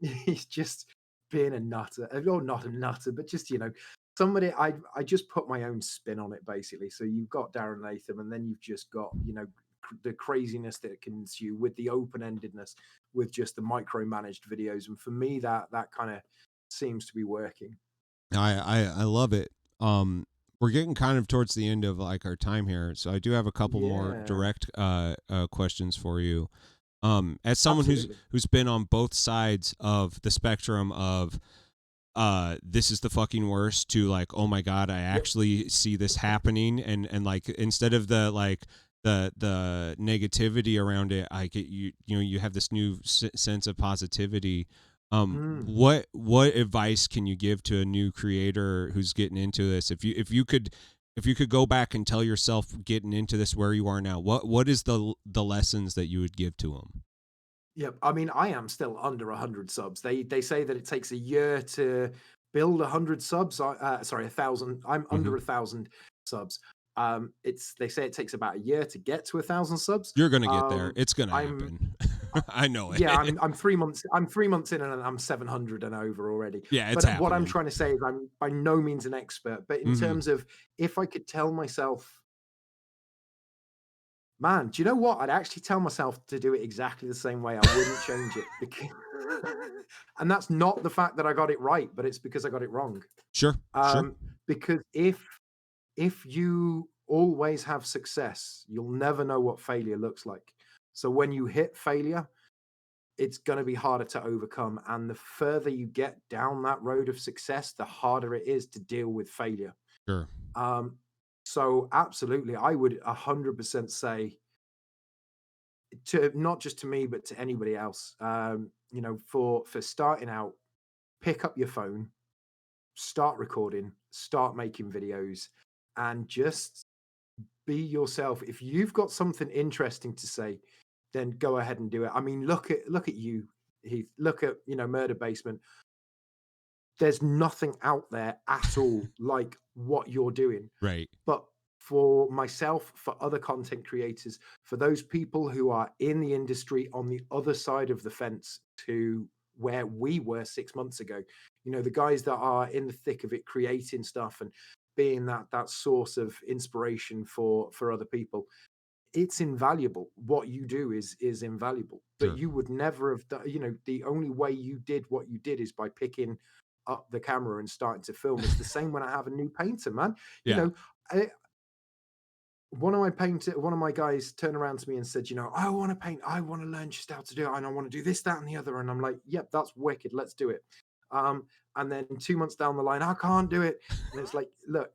C: he's just being a nutter. Or not a nutter, but just, you know, somebody I just put my own spin on it basically. So you've got Darren Latham and then you've just got, you know, the craziness that can ensue with the open-endedness with just the micromanaged videos. And for me, that kind of seems to be working.
B: I love it. We're getting kind of towards the end of like our time here, so I do have a couple more
C: Yeah,
B: direct questions for you. As someone
C: absolutely.
B: who's been on both sides of the spectrum of this is the fucking worst to like, oh my god, I
C: Yep.
B: actually see this happening, and like instead of the like the negativity around it, I get you have this new sense of positivity.
C: Mm.
B: What advice can you give to a new creator who's getting into this? If you could if you could go back and tell yourself getting into this where you are now, what is the lessons that you would give to them?
C: Yeah, I mean, I am still under 100 subs. They say that it takes a year to build 100 subs. Sorry, 1,000. I'm under
B: Hmm.
C: 1,000 subs. They say it takes about a year to get to 1,000 subs.
B: You're gonna get there. It's gonna
C: I'm
B: happen.
C: uh,
B: I know
C: yeah,
B: it.
C: I'm 3 months. I'm 3 months in, and I'm 700 and over already.
B: Yeah, it's
C: But what I'm
B: happening.
C: trying to say is, I'm by no means an expert. But in
B: Hmm.
C: terms of, if I could tell myself, man, do you know what? I'd actually tell myself to do it exactly the same way. I wouldn't change it because, and that's not the fact that I got it right, but it's because I got it wrong.
B: Sure, sure.
C: Um, because if you always have success, you'll never know what failure looks like. So when you hit failure, it's going to be harder to overcome. And the further you get down that road of success, the harder it is to deal with failure.
B: Sure.
C: Um, so absolutely, I would 100% say, to not just to me, but to anybody else, for starting out, pick up your phone, start recording, start making videos, and just be yourself. If you've got something interesting to say, then go ahead and do it. I mean, look at you, Heath. Look at, Murder Basement. There's nothing out there at all like what you're doing.
B: Right.
C: But for myself, for other content creators, for those people who are in the industry on the other side of the fence to where we were 6 months ago, the guys that are in the thick of it, creating stuff and being that source of inspiration for other people, it's invaluable. What you do is invaluable. But
B: Sure.
C: you would never have done, the only way you did what you did is by picking up the camera and starting to film. It's the same when I have a new painter, man. You
B: Yeah.
C: know, I, one of my guys turned around to me and said, I want to paint, I want to learn just how to do it, and I want to do this, that, and the other. And I'm like, yep, that's wicked, let's do it. And then 2 months down the line, I can't do it. And it's like, look,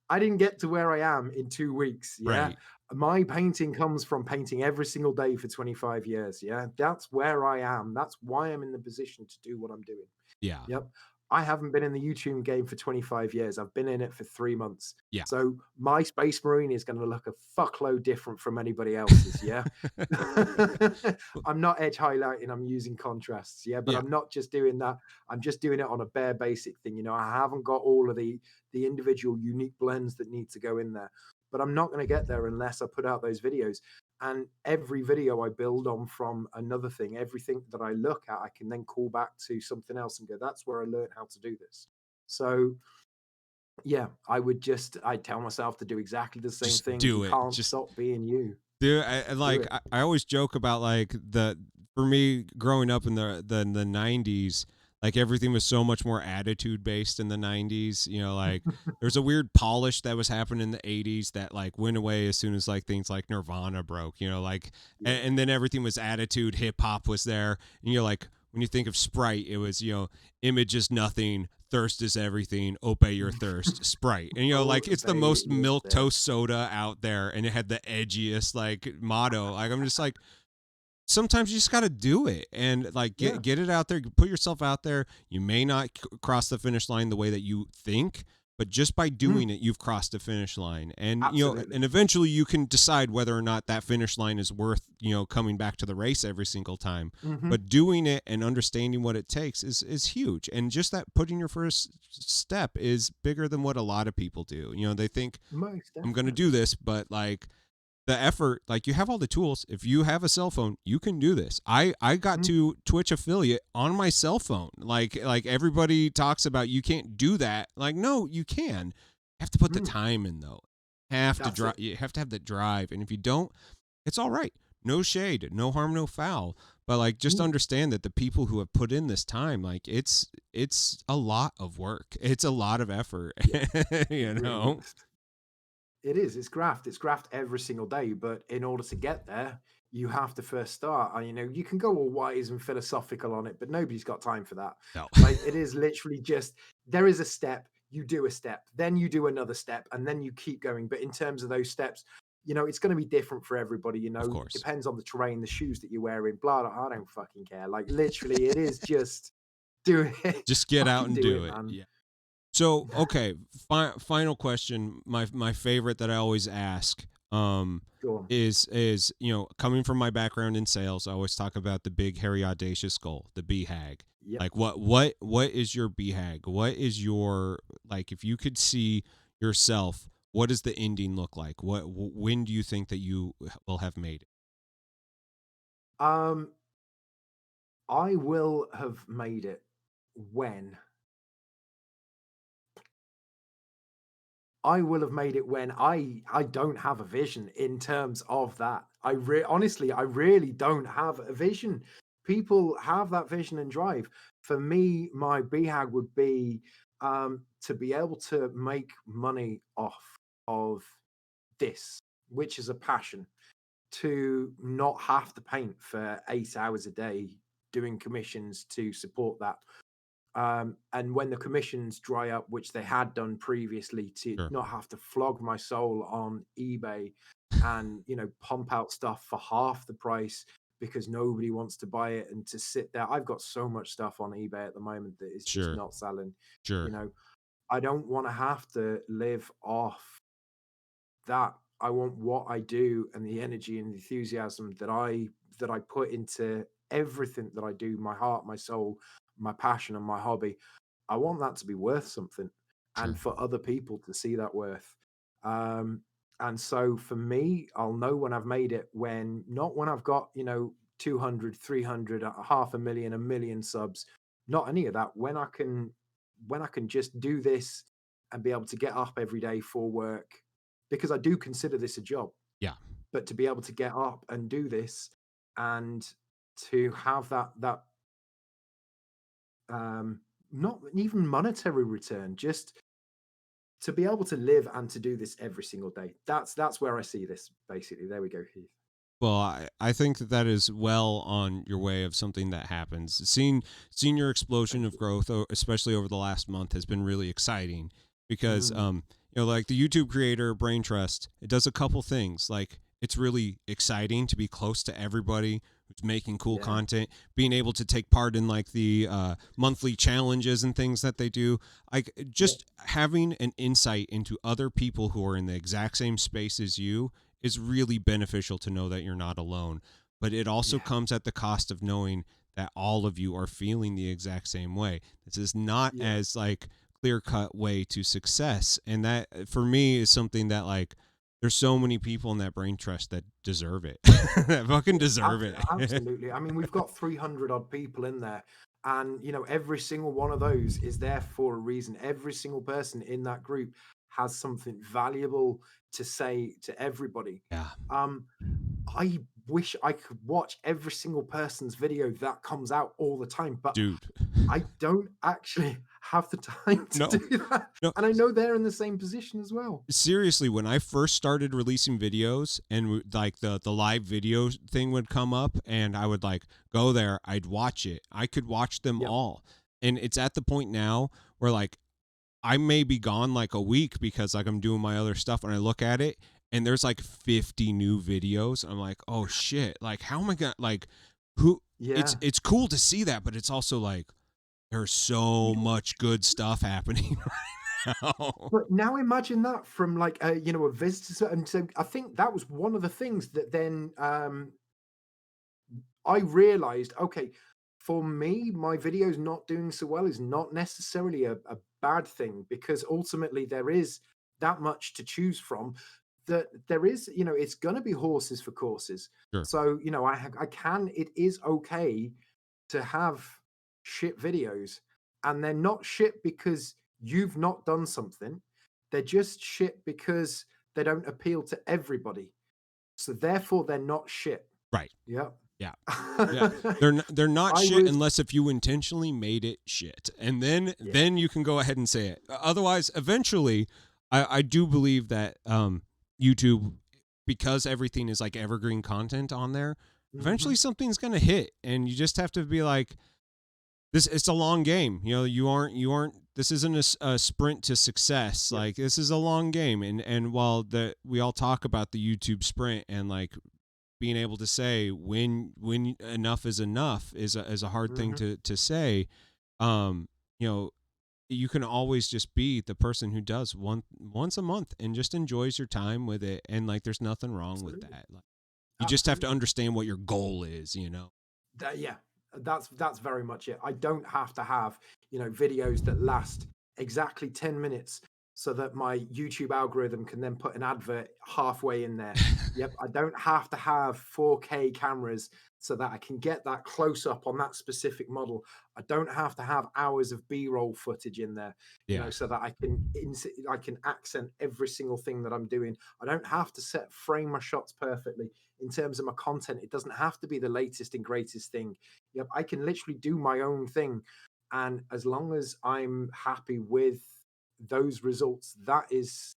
C: I didn't get to where I am in 2 weeks. Yeah.
B: Right.
C: My painting comes from painting every single day for 25 years. Yeah. That's where I am. That's why I'm in the position to do what I'm doing.
B: Yeah.
C: Yep. I haven't been in the YouTube game for 25 years. I've been in it for 3 months.
B: Yeah.
C: So my Space Marine is going to look a fuckload different from anybody else's. Yeah. I'm not edge highlighting. I'm using contrasts. Yeah. But
B: Yeah.
C: I'm not just doing that. I'm just doing it on a bare basic thing. I haven't got all of the individual unique blends that need to go in there. But I'm not going to get there unless I put out those videos. And every video I build on from another thing, everything that I look at, I can then call back to something else and go, that's where I learned how to do this. So yeah, I'd tell myself to do exactly the same
B: Just
C: thing.
B: do
C: You
B: it.
C: can't
B: Just
C: stop being you.
B: dude.
C: Do it.
B: I always joke about like for me growing up in the 90s, like everything was so much more attitude based in the 90s. Like there's a weird polish that was happening in the 80s that like went away as soon as like things like Nirvana broke. Like
C: Yeah.
B: and then everything was attitude. Hip hop was there, and you're like when you think of Sprite, it was image is nothing. Thirst is everything. Obey your thirst. Sprite. And like it's the most
C: Obey your
B: milk
C: thirst.
B: toast soda out there, and it had the edgiest like motto. Like I'm just like sometimes you just got to do it and like
C: Yeah.
B: get it out there, put yourself out there. You may not cross the finish line the way that you think, but just by doing it, you've crossed the finish line. And
C: Absolutely.
B: and eventually you can decide whether or not that finish line is worth coming back to the race every single time.
C: Mhm.
B: But doing it and understanding what it takes is huge. And just that putting your first step is bigger than what a lot of people do. They think
C: Most
B: I'm going to
C: definitely.
B: do this, but like the effort, like you have all the tools. If you have a cell phone, you can do this. I got
C: Mm.
B: to Twitch affiliate on my cell phone. Like everybody talks about you can't do that. Like no, you can. You have to put the
C: Mm.
B: time in though. Have to
C: That's
B: drive.
C: it.
B: You have to have the drive. And if you don't, it's all right. No shade, no harm, no foul. But like just
C: Mm.
B: understand that the people who have put in this time, like it's a lot of work. It's a lot of effort.
C: Yeah.
B: you
C: It really
B: know.
C: is. It is. It's graft. It's graft every single day. But in order to get there, you have to first start. And, you can go all wise and philosophical on it, but nobody's got time for that.
B: No.
C: Like it is literally just, there is a step, you do a step, then you do another step, and then you keep going. But in terms of those steps, it's going to be different for everybody.
B: Of course.
C: Depends on the terrain, the shoes that you're wearing, blah, blah. I don't fucking care. Like literally, it is just do it.
B: Just get out
C: Fucking
B: and do
C: it,
B: it.
C: man.
B: Yeah. So, okay, final question. My favorite that I always ask
C: Go on.
B: is coming from my background in sales, I always talk about the big hairy audacious goal, the BHAG.
C: Yep.
B: Like what is your BHAG? What is your, like, if you could see yourself, what does the ending look like? When do you think that you will have made it?
C: Um, I will have made it when I don't have a vision in terms of that. Honestly, I really don't have a vision. People have that vision and drive. For me, my BHAG would be to be able to make money off of this, which is a passion, to not have to paint for 8 hours a day doing commissions to support that. And when the commissions dry up, which they had done previously, to
B: Sure.
C: not have to flog my soul on eBay and pump out stuff for half the price because nobody wants to buy it, and to sit there. I've got so much stuff on eBay at the moment that is just
B: Sure.
C: not selling.
B: Sure.
C: You know, I don't want to have to live off that. I want what I do and the energy and enthusiasm that I put into everything that I do, my heart, my soul, my passion, and my hobby. I want that to be worth something, and
B: Sure.
C: for other people to see that worth. Um, and so for me, I'll know when I've made it, when not when I've got 200, 300, half a million, a million subs, not any of that. When I can just do this and be able to get up every day for work, because I do consider this a job,
B: Yeah.
C: but to be able to get up and do this, and to have that not even monetary return, just to be able to live and to do this every single day. That's where I see this, basically. There we go, Heath.
B: Well, I think that is well on your way of something that happens. Seeing your explosion
C: Thank
B: of
C: you.
B: growth, especially over the last month, has been really exciting because
C: Mm,
B: like the YouTube creator Brain Trust, it does a couple things. Like, it's really exciting to be close to everybody who's making cool
C: yeah,
B: content, being able to take part in like the monthly challenges and things that they do. Like,
C: yeah,
B: just having an insight into other people who are in the exact same space as you is really beneficial to know that you're not alone. But it also
C: yeah,
B: comes at the cost of knowing that all of you are feeling the exact same way. This is not
C: yeah.
B: as like clear cut way to success. And that for me is something that, like, there's so many people in that brain trust that deserve it. That fucking
C: Yeah,
B: deserve it.
C: absolutely. I mean, we've got 300 odd people in there, and every single one of those is there for a reason. Every single person in that group has something valuable to say to everybody.
B: Yeah.
C: Um, I wish I could watch every single person's video that comes out all the time, but
B: Dude.
C: I don't actually have the time to
B: No.
C: do that.
B: No.
C: And I know they're in the same position as well.
B: Seriously, when I first started releasing videos and like the live video thing would come up and I would like go there, I'd watch it. I could watch them
C: Yep.
B: all. And it's at the point now where, like, I may be gone like a week because like I'm doing my other stuff and I look at it and there's like 50 new videos. I'm like, "Oh shit. Like, how am I going to, like, who
C: Yeah.
B: it's cool to see that, but it's also like there's so much good stuff happening right now."
C: But now imagine that from like a visitor, and so I think that was one of the things that then I realized, okay, for me, my videos not doing so well is not necessarily a bad thing, because ultimately there is that much to choose from. That there is, it's gonna be horses for courses.
B: Sure.
C: So, it is okay to have shit videos, and they're not shit because you've not done something. They're just shit because they don't appeal to everybody. So therefore they're not shit.
B: Right.
C: Yep.
B: Yeah. Yeah, they're not
C: I
B: shit
C: was
B: unless if you intentionally made it shit, and then
C: Yeah.
B: you can go ahead and say it. Otherwise, eventually, I do believe that YouTube, because everything is like evergreen content on there, eventually
C: Mhm.
B: something's gonna hit, and you just have to be like, this. It's a long game. You aren't. This isn't a sprint to success.
C: Yep.
B: Like, this is a long game, and while we all talk about the YouTube sprint and like being able to say when enough is enough is a hard thing
C: Mhm.
B: to say. um you know you can always just be the person who does once a month and just enjoys your time with it. And like, there's nothing wrong with
C: Absolutely.
B: that. Like, you just have to
C: Absolutely.
B: understand what your goal is, you know?
C: Yeah, that's very much it. I don't have to have, videos that last exactly 10 minutes so that my YouTube algorithm can then put an advert halfway in there. Yep, I don't have to have 4K cameras so that I can get that close up on that specific model. I don't have to have hours of B-roll footage in there,
B: Yeah.
C: so that I can accent every single thing that I'm doing. I don't have to frame my shots perfectly in terms of my content. It doesn't have to be the latest and greatest thing. Yep, I can literally do my own thing. And as long as I'm happy with those results, that is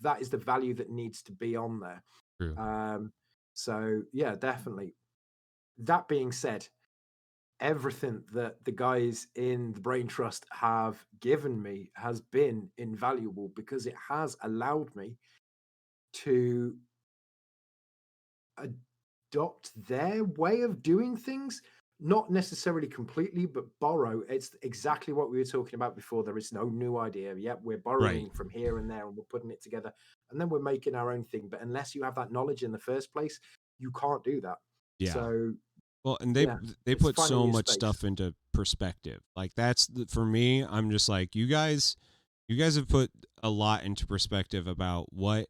C: the value that needs to be on there.
B: True.
C: So yeah, definitely. That being said, everything that the guys in the Brain Trust have given me has been invaluable because it has allowed me to adopt their way of doing things, not necessarily completely, but borrow. It's exactly what we were talking about before. There is no new idea. Yep, we're
B: Right.
C: borrowing from here and there and we're putting it together and then we're making our own thing. But unless you have that knowledge in the first place, you can't do that.
B: Yeah.
C: So
B: Well, and
C: yeah,
B: they
C: it's
B: put
C: finding
B: so
C: your
B: much
C: space.
B: stuff into perspective. Like for me, I'm just like, you guys have put a lot into perspective about what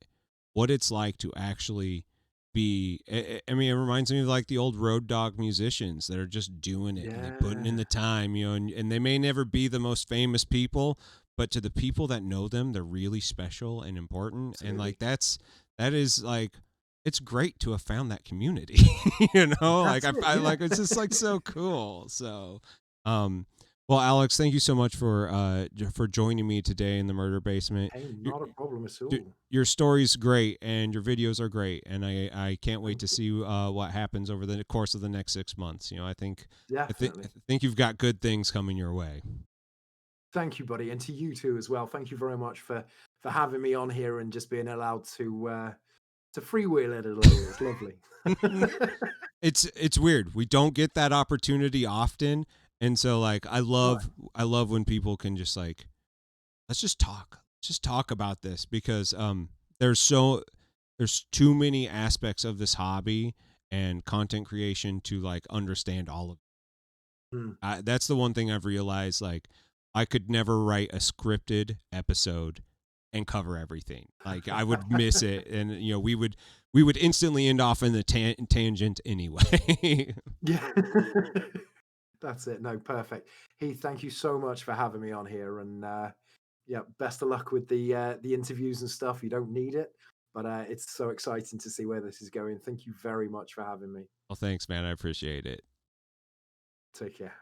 B: it's like to actually be. I mean, it reminds me of like the old road dog musicians that are just doing it and they putting in
C: Yeah,
B: the time, you know, and they may never be the most famous people, but to the people that know them, they're really special and important. And like,
C: absolutely.
B: that is like, it's great to have found that community. You know, like
C: That's it.
B: I
C: Yeah.
B: like, it's just like so cool. So, well, Alex, thank you so much for joining me today in the murder basement.
C: Hey,
B: Your,
C: not a problem at all.
B: your story's great and your videos are great, and I can't wait
C: Thank
B: to
C: you.
B: see what happens over the course of the next 6 months. You know, I
C: Definitely.
B: think you've got good things coming your way.
C: Thank you, buddy, and to you too as well. Thank you very much for having me on here and just being allowed to freewheel it a little. It's lovely.
B: It's weird. We don't get that opportunity often, and so like
C: Right.
B: I love when people can just like, let's just talk. Just talk about this because there's too many aspects of this hobby and content creation to like understand all of
C: Mm.
B: it. That's the one thing I've realized. Like, I could never write a scripted episode and cover everything. Like, I would miss it, and you know, we would instantly end off in the tangent anyway.
C: Yeah. That's it. No, perfect. Heath, thank you so much for having me on here. And yeah, best of luck with the interviews and stuff. You don't need it, but it's so exciting to see where this is going. Thank you very much for having me.
B: Well, thanks, man. I appreciate it.
C: Take care.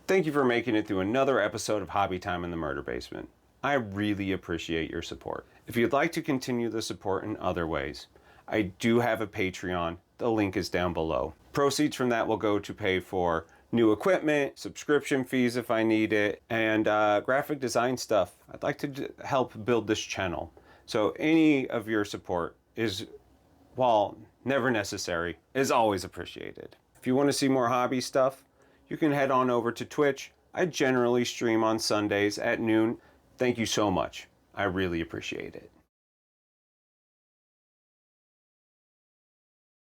A: Thank you for making it through another episode of Hobby Time in the Murder Basement. I really appreciate your support. If you'd like to continue the support in other ways, I do have a Patreon. The link is down below. Proceeds from that will go to pay for new equipment, subscription fees if I need it, and graphic design stuff. I'd like to help build this channel. So any of your support is, while never necessary, is always appreciated. If you want to see more hobby stuff, you can head on over to Twitch. I generally stream on Sundays at noon. Thank you so much. I really appreciate it.